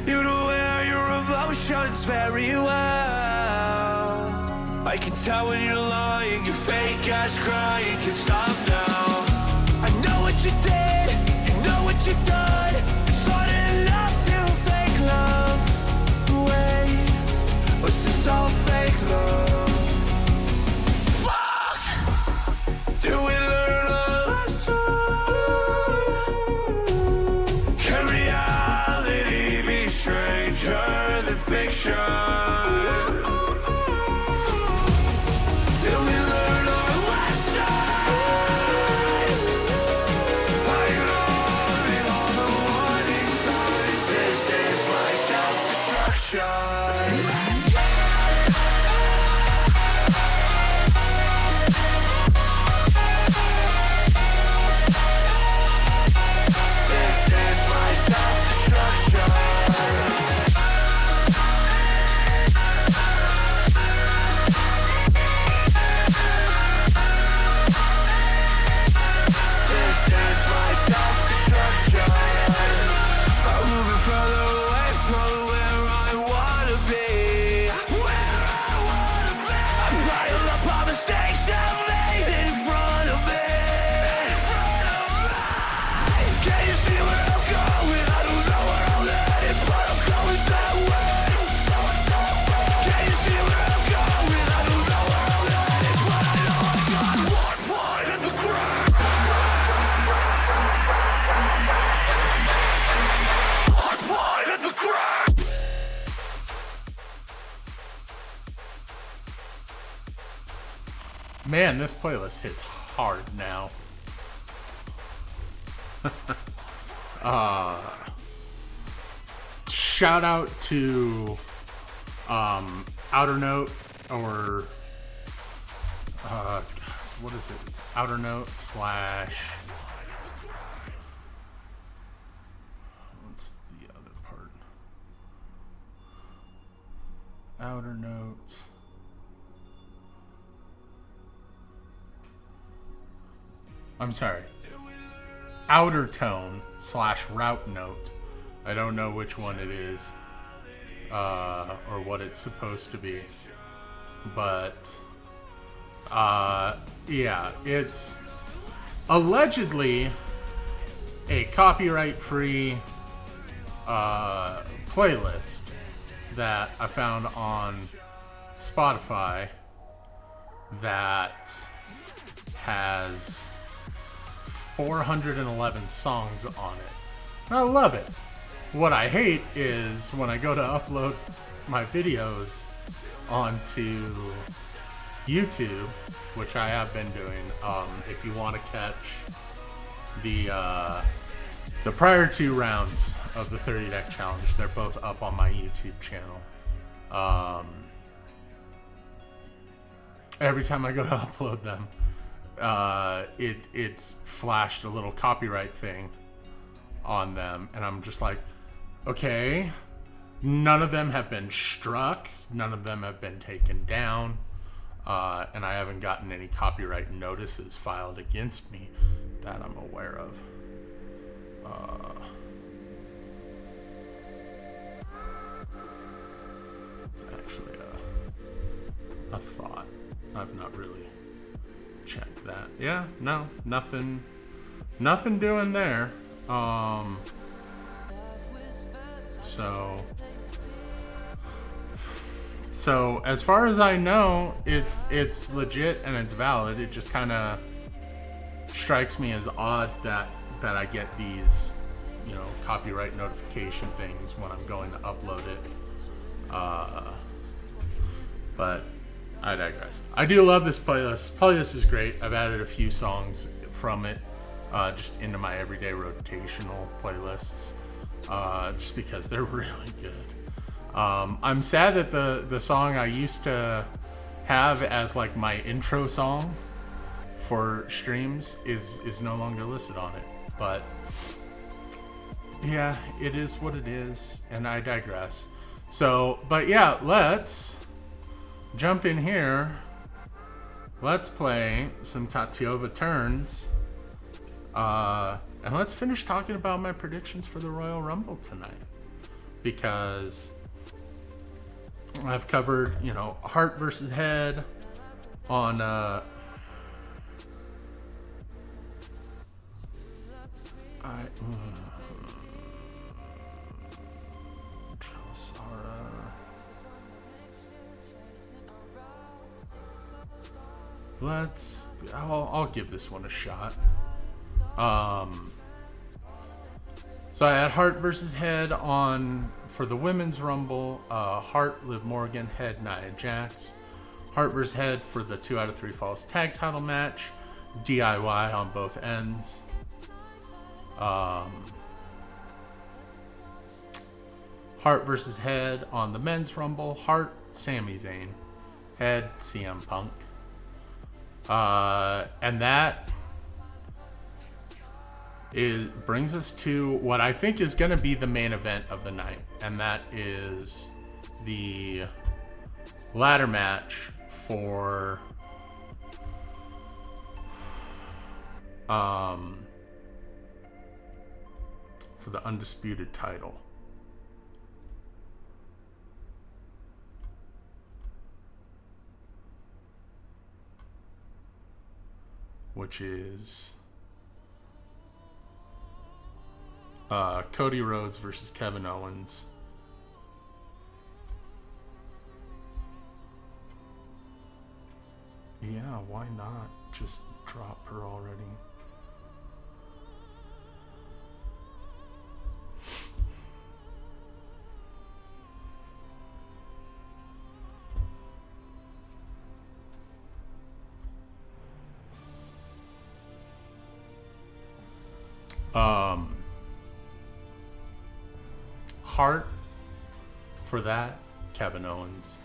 You know where your emotions very well. I can tell when you're lying, your fake ass crying can stop now. I know what you did, you know what you've done. It's not enough to fake love. Wait, was this all fake love? Fuck! Do we learn a lesson? Stranger than fiction. Till we learn our lesson. By you see where I'm going? I don't know where I'm headed, but I'm going that way. Can you see where I'm going? I don't know where I'm headed, but I know I got one foot in the ground. One foot in the ground. Man, this playlist hits hard now. Shout out to Outer Note, or what is it? It's Outer Note slash, what's the other part? Outer Note. I'm sorry. Outer Tone slash Route Note. I don't know which one it is, or what it's supposed to be, but yeah, it's allegedly a copyright-free playlist that I found on Spotify that has 411 songs on it. And I love it. What I hate is when I go to upload my videos onto YouTube, which I have been doing. If you want to catch the prior 2 rounds of the 30 deck challenge, they're both up on my YouTube channel. Every time I go to upload them, it's flashed a little copyright thing on them, and I'm just like, okay, none of them have been struck, none of them have been taken down, and I haven't gotten any copyright notices filed against me that I'm aware of. It's actually a thought. I've not really checked that. Yeah, no, nothing doing there. So as far as I know, it's legit and it's valid. It just kind of strikes me as odd that I get these, copyright notification things when I'm going to upload it. But I digress. I do love this playlist. Playlist is great. I've added a few songs from it just into my everyday rotational playlists, just because they're really good. I'm sad that the song I used to have as like my intro song for streams is no longer listed on it. But yeah, it is what it is, and I digress. So, but yeah, let's jump in here. Let's play some Tatiova turns. And let's finish talking about my predictions for the Royal Rumble tonight. Because I've covered, heart versus head on I'll give this one a shot. So I had Heart versus Head on for the Women's Rumble. Heart, Liv Morgan, Head, Nia Jax. Heart versus Head for the 2 out of 3 Falls Tag Title match. DIY on both ends. Heart versus Head on the Men's Rumble. Heart, Sami Zayn. Head, CM Punk. And that brings us to what I think is going to be the main event of the night, and that is the ladder match for the undisputed title. Which is Cody Rhodes versus Kevin Owens. Yeah, why not just drop her already? Heart for that, Kevin Owens.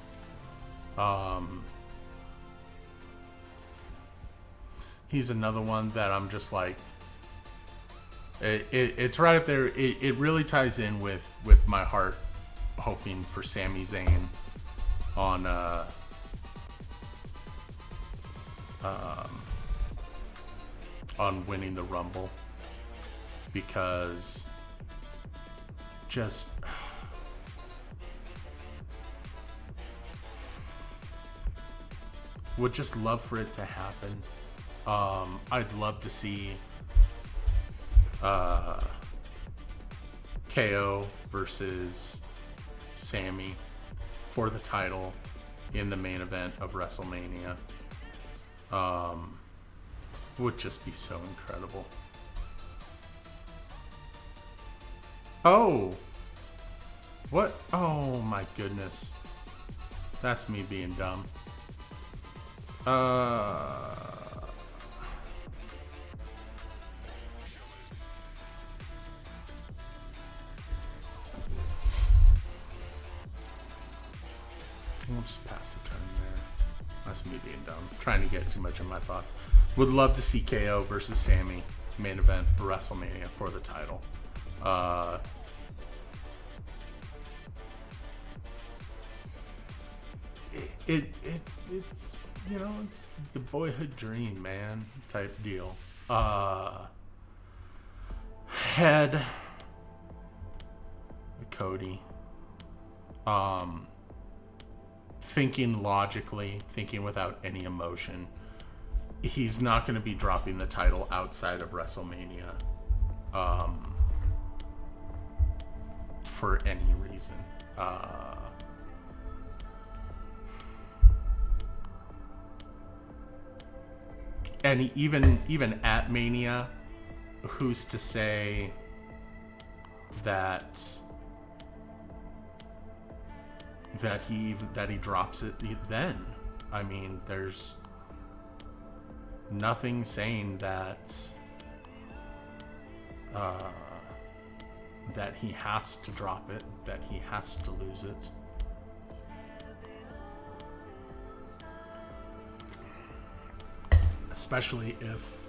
He's another one that I'm just like, it's right up there. It really ties in with my heart hoping for Sami Zayn on winning the Rumble, because just would just love for it to happen. I'd love to see KO versus Sammy for the title in the main event of WrestleMania. Would just be so incredible. Oh! What? Oh my goodness. That's me being dumb. We'll just pass the turn there. That's me being dumb. Trying to get too much of my thoughts. Would love to see KO versus Sammy main event WrestleMania for the title. It's you know, it's the boyhood dream, man, type deal. Head Cody. Thinking logically, thinking without any emotion, he's not going to be dropping the title outside of WrestleMania for any reason. And even at Mania, who's to say that he drops it then? I mean, there's nothing saying that that he has to drop it, that he has to lose it. Especially if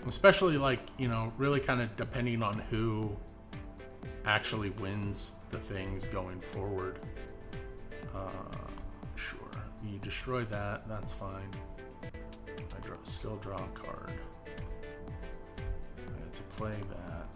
especially, like, you know, really kind of depending on who actually wins the things going forward. Sure, you destroy that, that's fine. I still draw a card. I had to play that.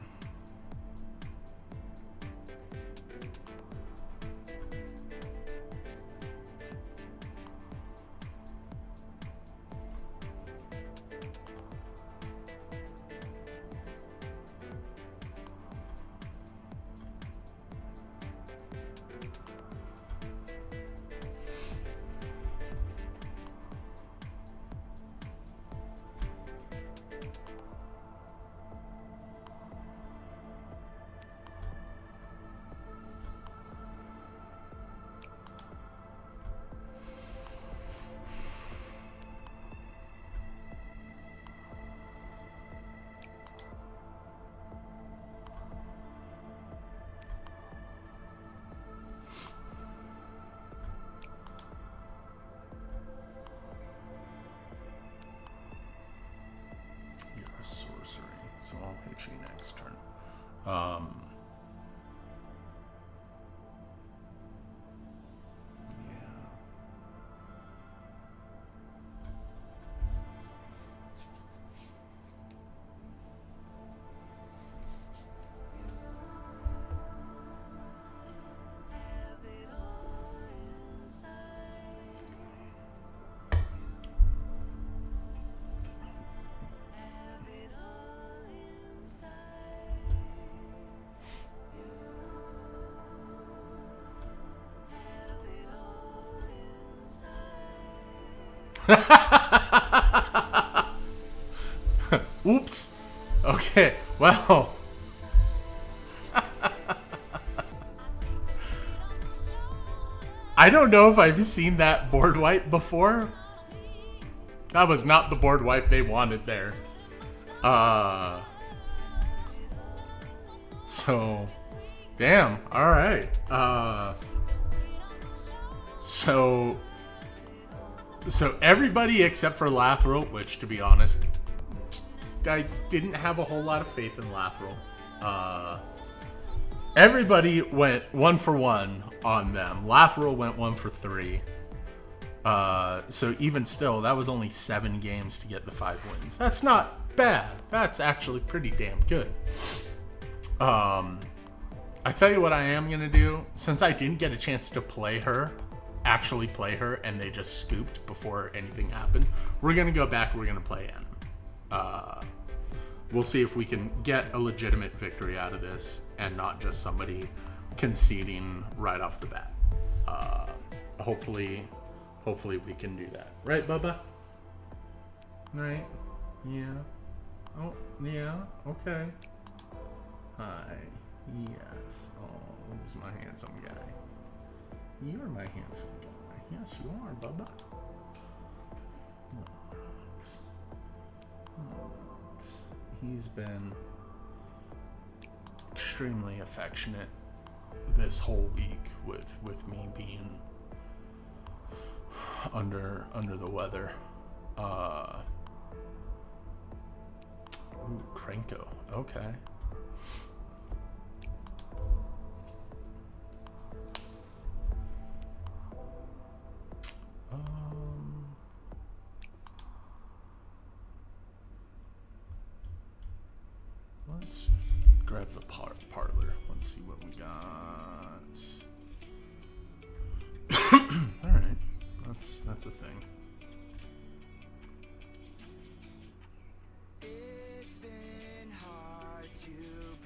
Sorcery, so I'll hit you next turn. Oops. Okay, well. I don't know if I've seen that board wipe before. That was not the board wipe they wanted there. So, damn. All right. So everybody except for Lathril, which, to be honest, I didn't have a whole lot of faith in Lathril. Everybody went 1 for 1 on them. Lathril went 1 for 3. So even still, that was only 7 games to get the 5 wins. That's not bad. That's actually pretty damn good. I tell you what I am going to do. Since I didn't get a chance to actually play her, and they just scooped before anything happened, we're going to go back, we're going to play N. We'll see if we can get a legitimate victory out of this and not just somebody conceding right off the bat. Hopefully we can do that. Right, Bubba? Right? Yeah. Oh, yeah. Okay. Hi. Yes. Oh, who's my handsome guy? You're my handsome guy. Yes, you are, Bubba. Relax. Relax. He's been extremely affectionate this whole week with me being under the weather. Ooh, Krenko. Okay. Let's grab the parlor. Let's see what we got. All right, that's a thing. It's been hard to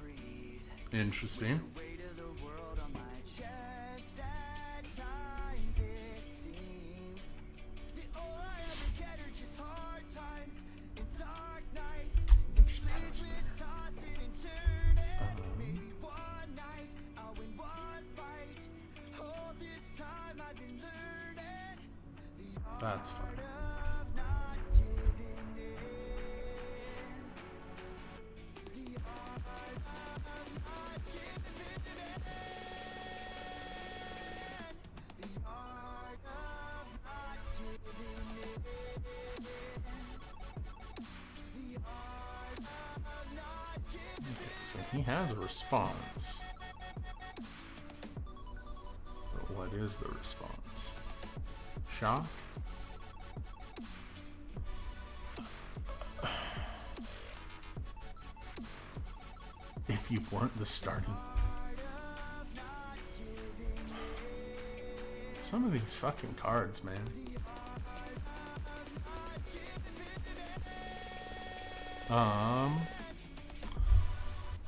breathe. Interesting. The weight of the world on my chest. At times it seems the all I ever get are just hard times and dark nights. Pass there. Maybe one night I'll win one fight. All this time I've been learning the That's fine. art of not giving in. The art of not giving in. The art of not giving in. The art of not giving in. Okay, so he has a response. But what is the response? Shock? If you weren't the starting. Some of these fucking cards, man.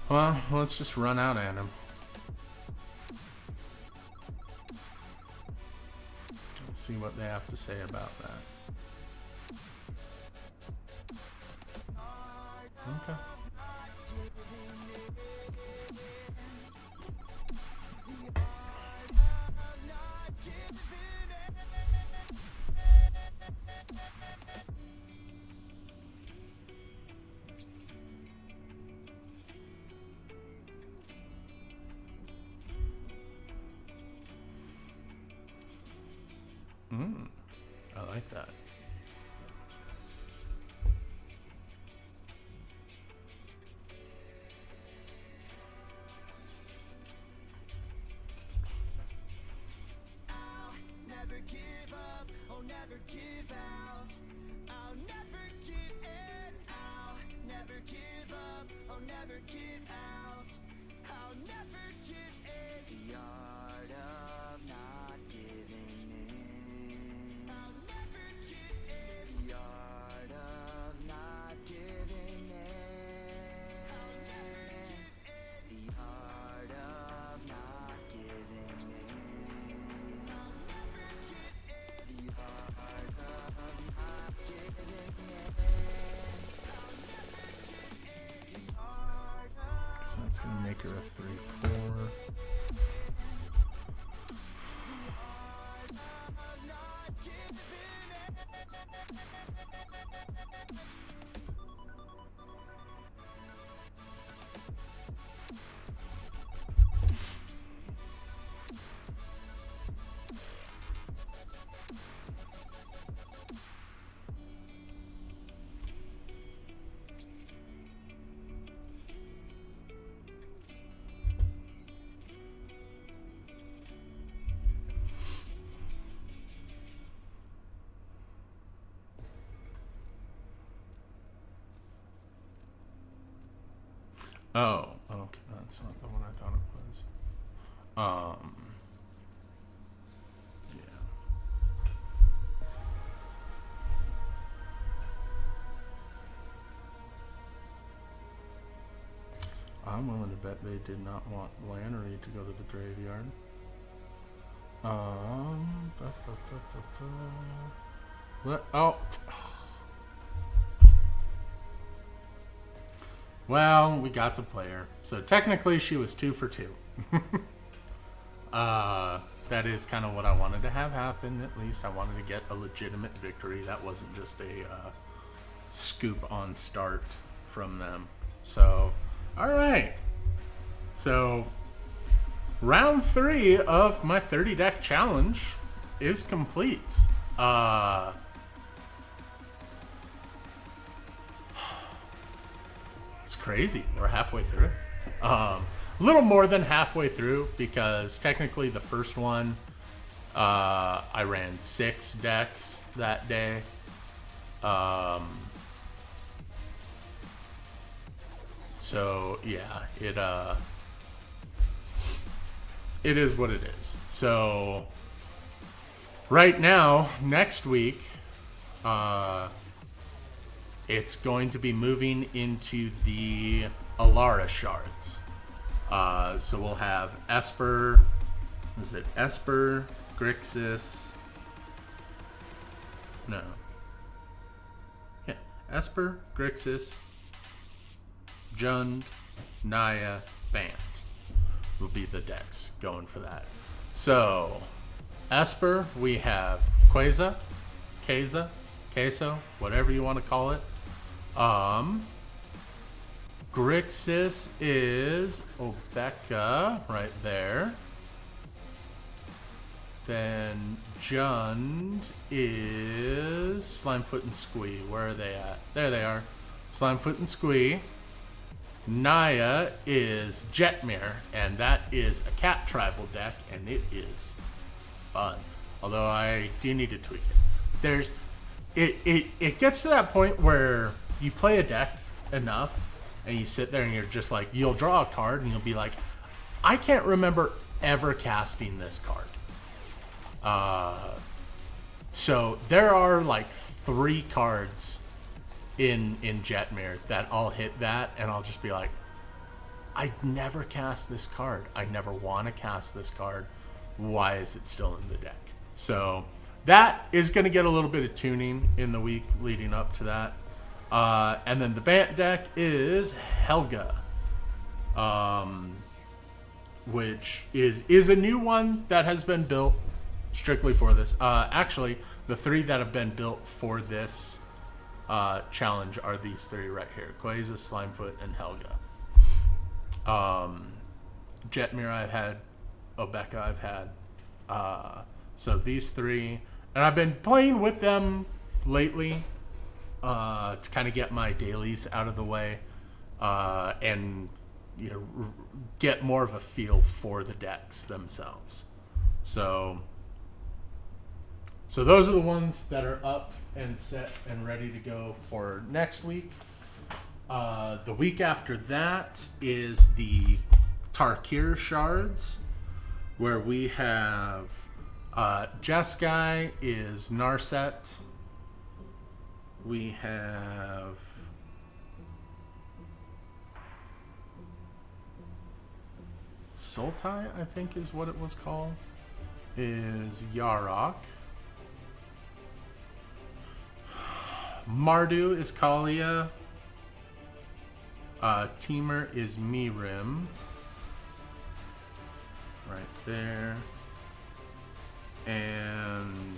Well, let's just run out at him. Let's see what they have to say about that. Okay. I like that. I'll never give up, I'll never give out. I'll never give in, I'll never give up, I'll never give out. I'll never give in. The art of not giving in. I'll never give in. The art of not giving in. I'll never give in. The art of not giving in. I'll never give in. The art of not That's gonna make her a 3/4. Oh, okay, that's not the one I thought it was. Yeah. I'm willing to bet they did not want Lannery to go to the graveyard. What? Oh. Well, we got to play her. So technically she was 2 for 2. That is kind of what I wanted to have happen, at least. I wanted to get a legitimate victory. That wasn't just a scoop on start from them. So, alright. So, round 3 of my 30 deck challenge is complete. It's crazy. We're halfway through. A little more than halfway through, because technically the first one, I ran 6 decks that day. So yeah, it is what it is. So right now, next week, it's going to be moving into the Alara shards. So we'll have Esper, is it Esper, Grixis? No. Yeah, Esper, Grixis, Jund, Naya, Bant will be the decks going for that. So, Esper, we have Queza, Keza, Queso, whatever you want to call it. Grixis is Obeka right there. Then Jund is Slimefoot and Squee. Where are they at? There they are. Slimefoot and Squee. Naya is Jetmir, and that is a cat tribal deck, and it is fun. Although I do need to tweak it. It gets to that point where you play a deck enough and you sit there and you're just like, you'll draw a card and you'll be like, I can't remember ever casting this card. So there are like 3 cards in Jetmir that I'll hit that and I'll just be like, I never cast this card. I never want to cast this card. Why is it still in the deck? So that is going to get a little bit of tuning in the week leading up to that. And then the Bant deck is Helga, which is a new one that has been built strictly for this. Actually, the 3 that have been built for this challenge are these 3 right here: Queza, Slimefoot, and Helga. Jetmir I've had, Obeka I've had. So these 3, and I've been playing with them lately to kind of get my dailies out of the way and get more of a feel for the decks themselves. So those are the ones that are up and set and ready to go for next week. The week after that is the Tarkir shards, where we have Jeskai is Narset. We have Sultai, I think is what it was called, is Yarok. Mardu is Kalia. Teamer is Mirim. Right there. And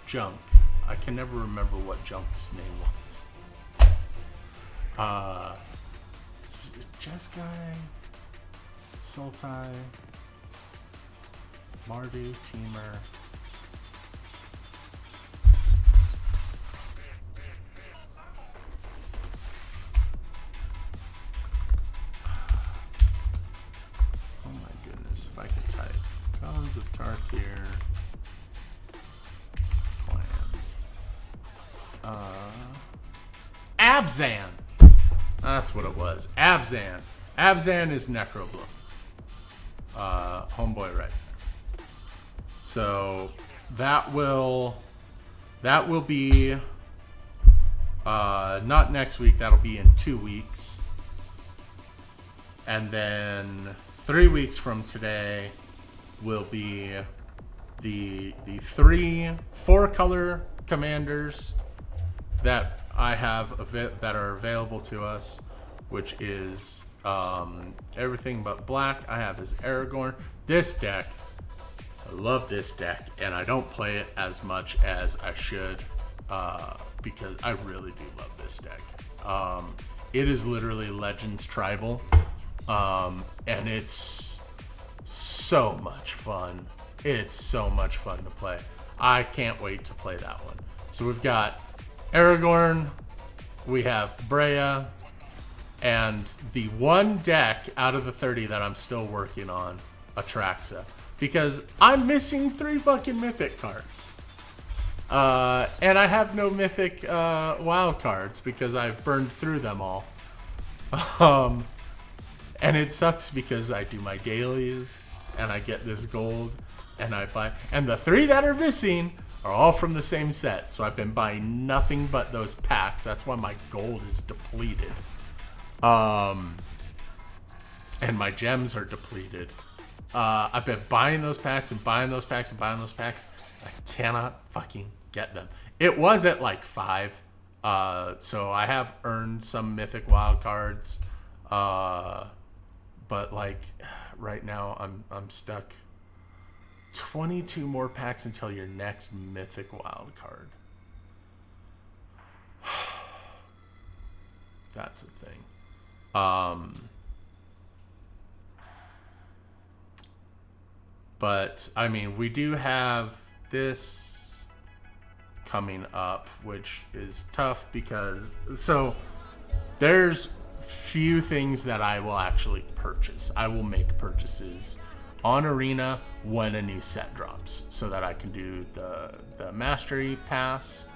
Junk. I can never remember what Junk's name was. Jeskai, Sultai, Mardu, Teamer. Oh my goodness, if I could type. Cons of Tarkir. Clans. Abzan! That's what it was. Abzan. Abzan is Necrobloom. Homeboy right there. So that will be not next week, that'll be in 2 weeks. And then 3 weeks from today will be the 4 color commanders that I have that are available to us, which is everything but black. I have is Aragorn. This deck, I love this deck, and I don't play it as much as I should because I really do love this deck. It is literally Legends Tribal, and it's so much fun. It's so much fun to play. I can't wait to play that one. So we've got Aragorn, we have Brea, and the one deck out of the 30 that I'm still working on, Atraxa, because I'm missing 3 fucking mythic cards. And I have no mythic wild cards because I've burned through them all. And it sucks because I do my dailies and I get this gold and I buy, and the 3 that are missing are all from the same set. So I've been buying nothing but those packs. That's why my gold is depleted. And my gems are depleted. I've been buying those packs and buying those packs and buying those packs. I cannot fucking get them. It was at like 5. So I have earned some mythic wild cards. But like right now I'm stuck. 22 more packs until your next mythic wild card. That's the thing. But I mean, we do have this coming up, which is tough because there's few things that I will actually purchase. I will make purchases on Arena when a new set drops so that I can do the Mastery Pass,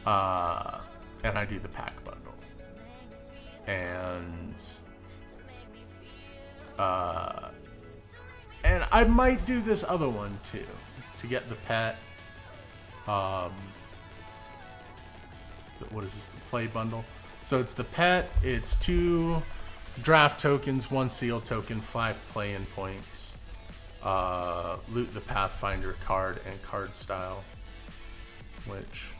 and I do the pack bundle. And I might do this other one too, to get the pet. What is this? The play bundle. So it's the pet. It's 2 draft tokens, 1 seal token, 5 play-in points. Loot the Pathfinder card and card style, which,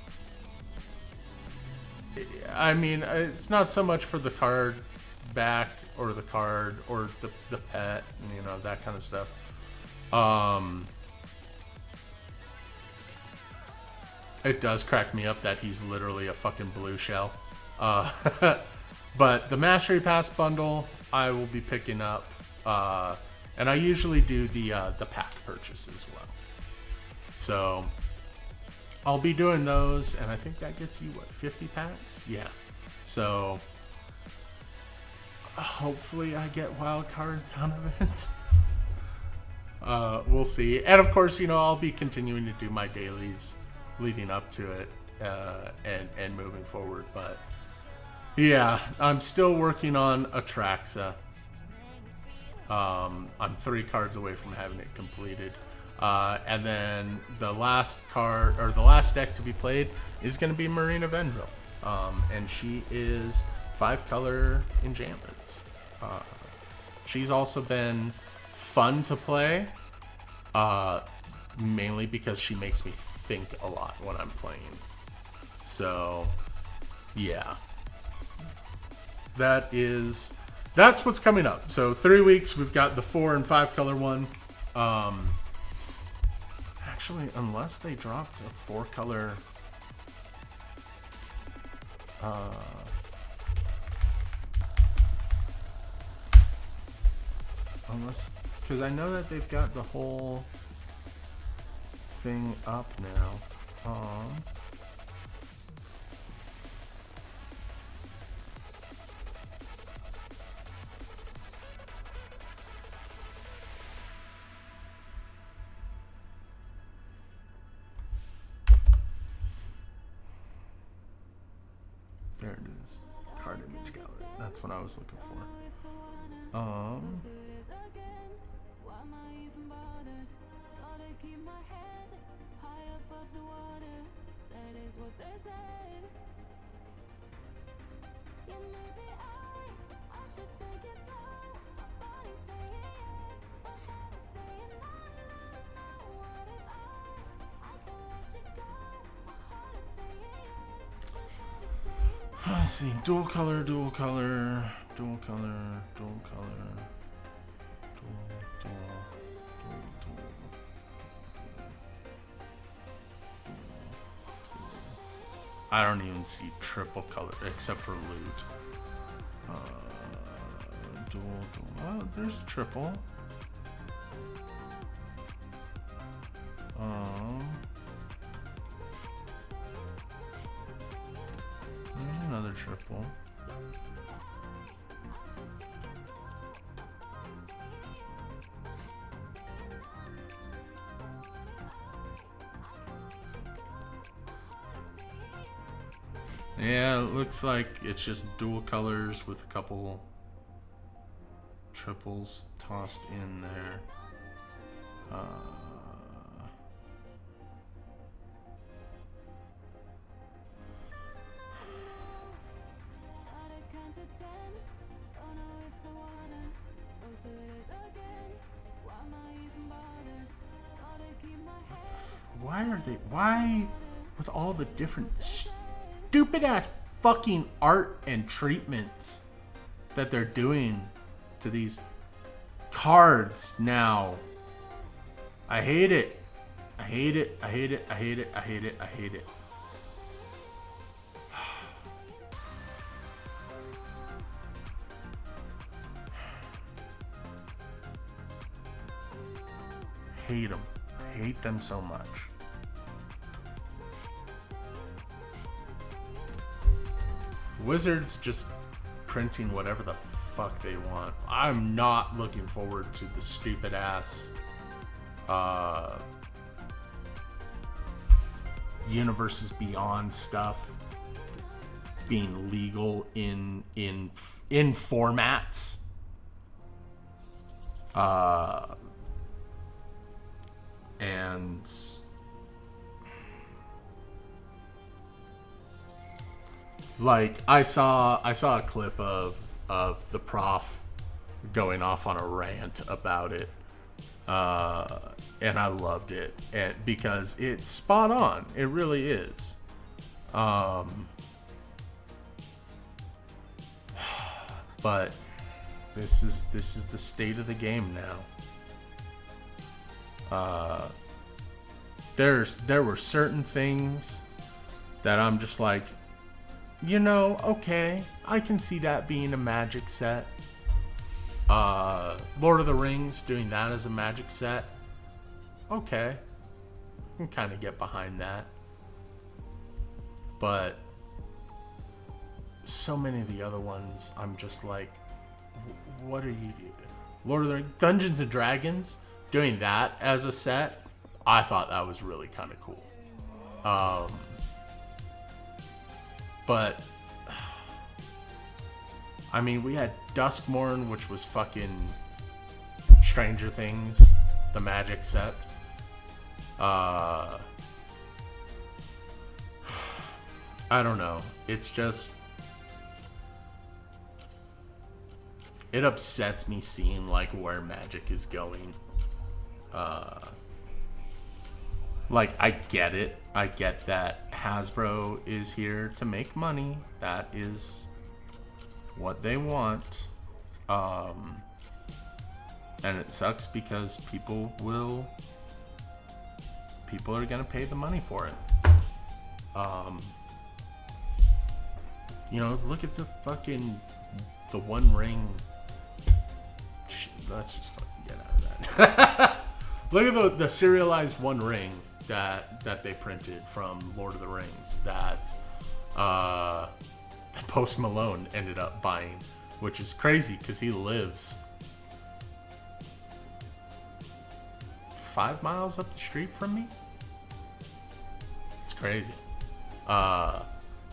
I mean, it's not so much for the card back or the card or the pet, you know, that kind of stuff. It does crack me up that he's literally a fucking blue shell. But the Mastery Pass bundle I will be picking up, and I usually do the pack purchase as well. So I'll be doing those, and I think that gets you, what, 50 packs? Yeah. So hopefully I get wild cards out of it. We'll see. And of course, you know, I'll be continuing to do my dailies leading up to it, and moving forward. But yeah, I'm still working on Atraxa. I'm 3 cards away from having it completed. And then the last card, or the last deck to be played, is going to be Marina Vendril. And she is 5 color enchantments. She's also been fun to play, mainly because she makes me think a lot when I'm playing. So, yeah. that's what's coming up. So 3 weeks, we've got the 4 and 5 color one. Actually, unless they dropped a 4 color, because I know that they've got the whole thing up now. There it is. Card image gallery. That's what I was looking for. Let's see, dual color. I don't even see triple color except for loot. Dual. Oh, there's triple. There's another triple. Yeah, it looks like it's just dual colors with a couple triples tossed in there. Why with all the different stupid ass fucking art and treatments that they're doing to these cards now? I hate it. I hate it. Hate them. I hate them so much. Wizards just printing whatever the fuck they want. I'm not looking forward to the stupid ass Universes Beyond stuff being legal in formats. And like I saw a clip of the prof going off on a rant about it, and I loved it, because it's spot on. It really is. But this is the state of the game now. There were certain things that I'm just like, okay, I can see that being a Magic set. Lord of the Rings, doing that as a Magic set. Okay. I can kind of get behind that. But so many of the other ones, I'm just like, what are you doing? Lord of the Rings, Dungeons and Dragons, doing that as a set, I thought that was really kind of cool. But I mean, we had Duskmorn, which was fucking Stranger Things, the Magic set. I don't know. It's just, it upsets me seeing like where Magic is going. Like, I get it. I get that Hasbro is here to make money. That is what they want. And it sucks because people are gonna pay the money for it. You know, look at the One Ring. Let's just fucking get out of that. Look at the serialized One Ring that they printed from Lord of the Rings that Post Malone ended up buying, which is crazy because he lives 5 miles up the street from me. It's crazy.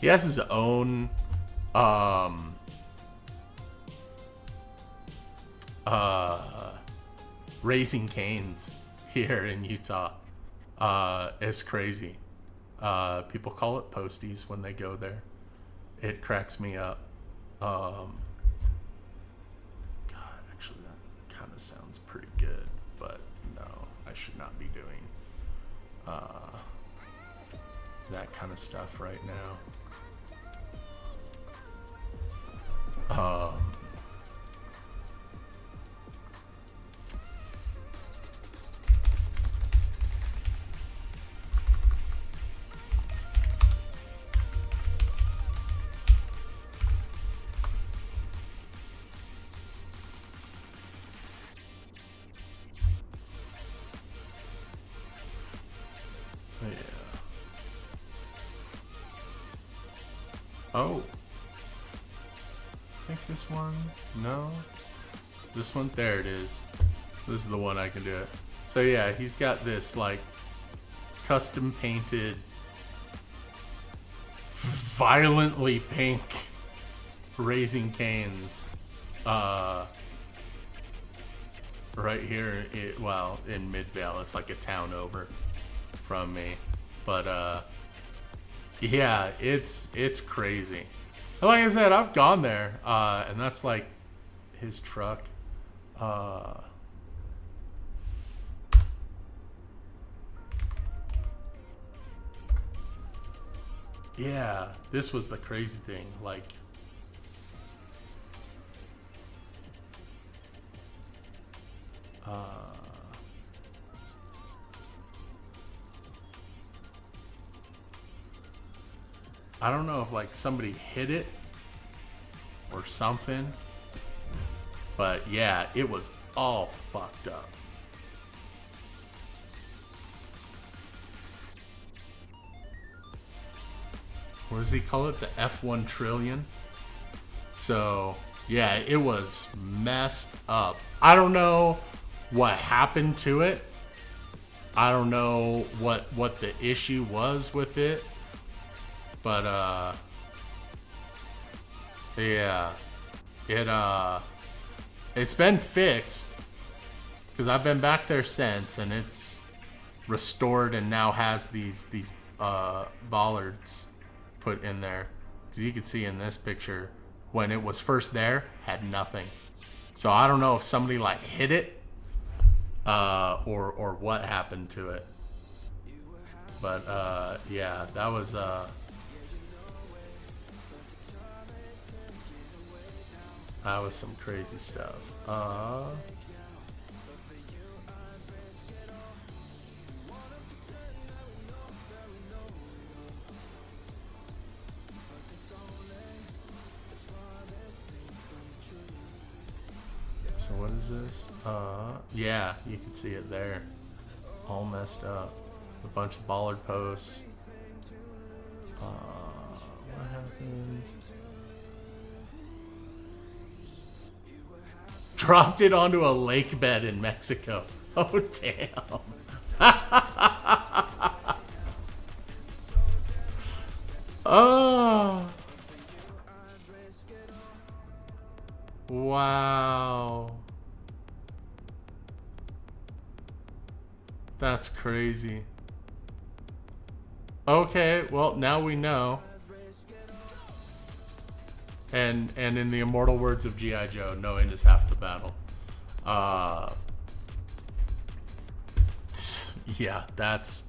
He has his own Raising Cane's here in Utah. It's crazy. People call it Posties when they go there. It cracks me up. God, actually, that kind of sounds pretty good, but no, I should not be doing that kind of stuff right now. Oh, I think this one, no, this one, there it is. This is the one I can do it. So yeah, he's got this like custom painted, violently pink Raising Cane's, right here, in Midvale. It's like a town over from me, but yeah, it's crazy. Like I said, I've gone there, and that's like his truck. Yeah, this was the crazy thing. Like, I don't know if like somebody hit it or something, but yeah, it was all fucked up. What does he call it? The F1 trillion. So yeah, it was messed up. I don't know what happened to it. I don't know what the issue was with it. But yeah, it's been fixed because I've been back there since, and it's restored and now has these bollards put in there. Because you can see in this picture, when it was first there, had nothing. So I don't know if somebody like hit it, or what happened to it. But yeah, that was some crazy stuff. So what is this? Yeah, you can see it there. All messed up. A bunch of bollard posts. What happened? Dropped it onto a lake bed in Mexico. Oh, damn. Oh. Wow. That's crazy. Okay, well, now we know. And in the immortal words of G.I. Joe, knowing is half the battle. Yeah, that's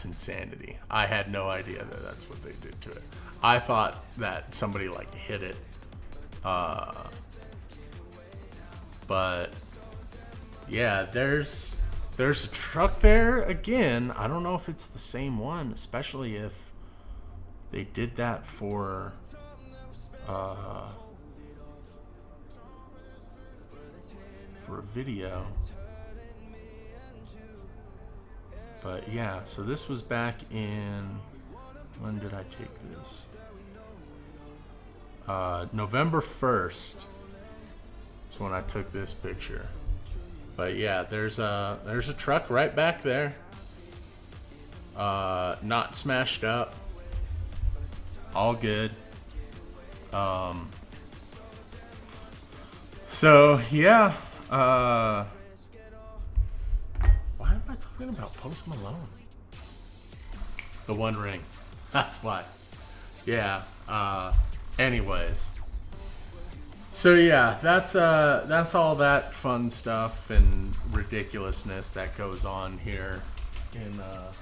insanity. I had no idea that that's what they did to it. I thought that somebody like hit it, But yeah, there's a truck there again. I don't know if it's the same one, especially if they did that for a video. But yeah, so this was back in, when did I take this? November 1st is when I took this picture. But yeah, there's a truck right back there. Not smashed up. All good. So yeah, why am I talking about Post Malone? The One Ring. That's why. Yeah. Anyways. So yeah, that's all that fun stuff and ridiculousness that goes on here in our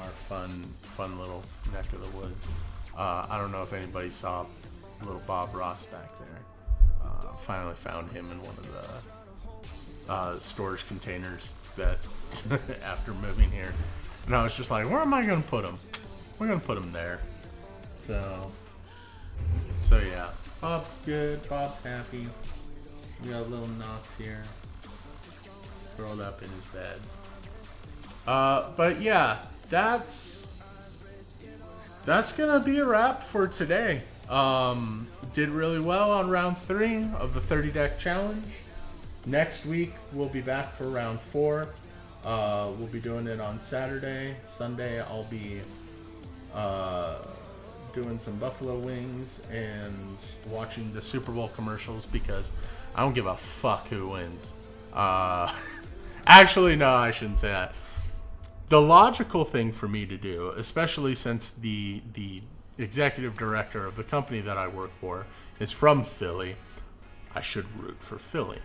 fun little neck of the woods. I don't know if anybody saw little Bob Ross back there. Finally found him in one of the storage containers that after moving here, and I was just like, where am I gonna put him? We're gonna put him there. So yeah, Bob's good. Bob's happy. We got little Knox here, curled up in his bed. But yeah, that's gonna be a wrap for today. Did really well on round 3 of the 30 deck challenge. Next week we'll be back for round 4. We'll be doing it on Saturday. Sunday I'll be doing some buffalo wings and watching the Super Bowl commercials because I don't give a fuck who wins. Actually, no, I shouldn't say that. The logical thing for me to do, especially since the executive director of the company that I work for is from Philly, I should root for Philly.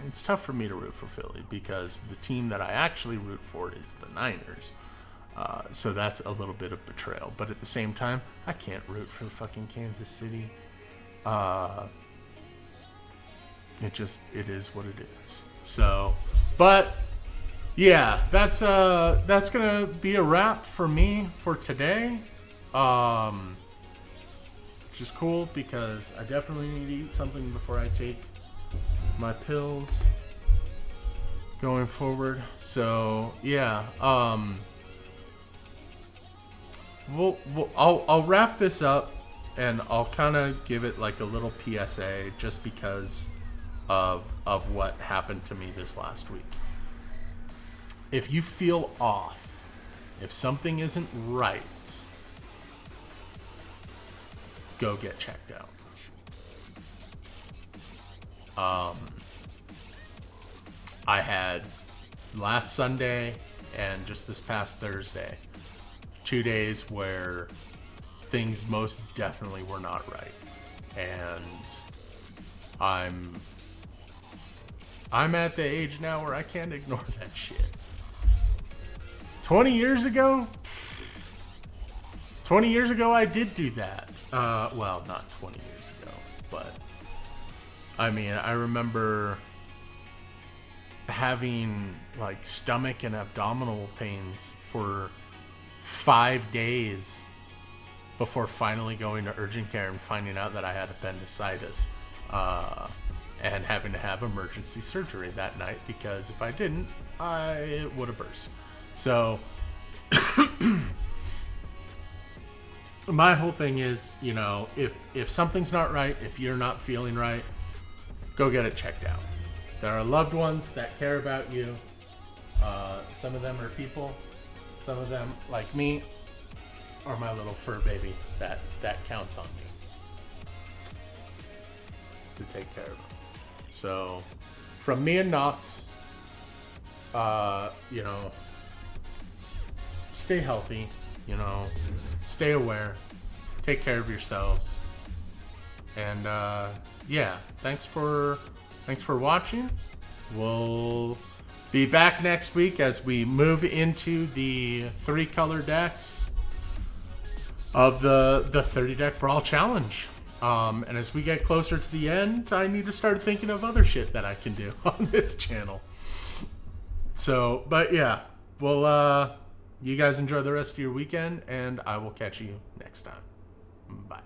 It's tough for me to root for Philly because the team that I actually root for is the Niners. So that's a little bit of betrayal. But at the same time, I can't root for fucking Kansas City. It is what it is. So, but yeah, that's gonna be a wrap for me for today. Which is cool because I definitely need to eat something before I take my pills going forward. So yeah, I'll wrap this up and I'll kind of give it like a little PSA just because of what happened to me this last week. If you feel off, if something isn't right, go get checked out. I had last Sunday and just this past Thursday 2 days where things most definitely were not right, and I'm at the age now where I can't ignore that shit. 20 years ago I did do that. Well, not 20 years ago, but I mean, I remember having like stomach and abdominal pains for 5 days before finally going to urgent care and finding out that I had appendicitis, and having to have emergency surgery that night because if I didn't, I would have burst. So my whole thing is, you know, if something's not right, if you're not feeling right, go get it checked out. There are loved ones that care about you. Some of them are people. Some of them, like me, are my little fur baby that counts on me to take care of them. So, from me and Knox, you know, stay healthy, you know, stay aware, take care of yourselves, and yeah, thanks for watching. We'll be back next week as we move into the 3-color decks of the 30 deck Brawl Challenge. And as we get closer to the end, I need to start thinking of other shit that I can do on this channel. So, but yeah, well, you guys enjoy the rest of your weekend, and I will catch you next time. Bye.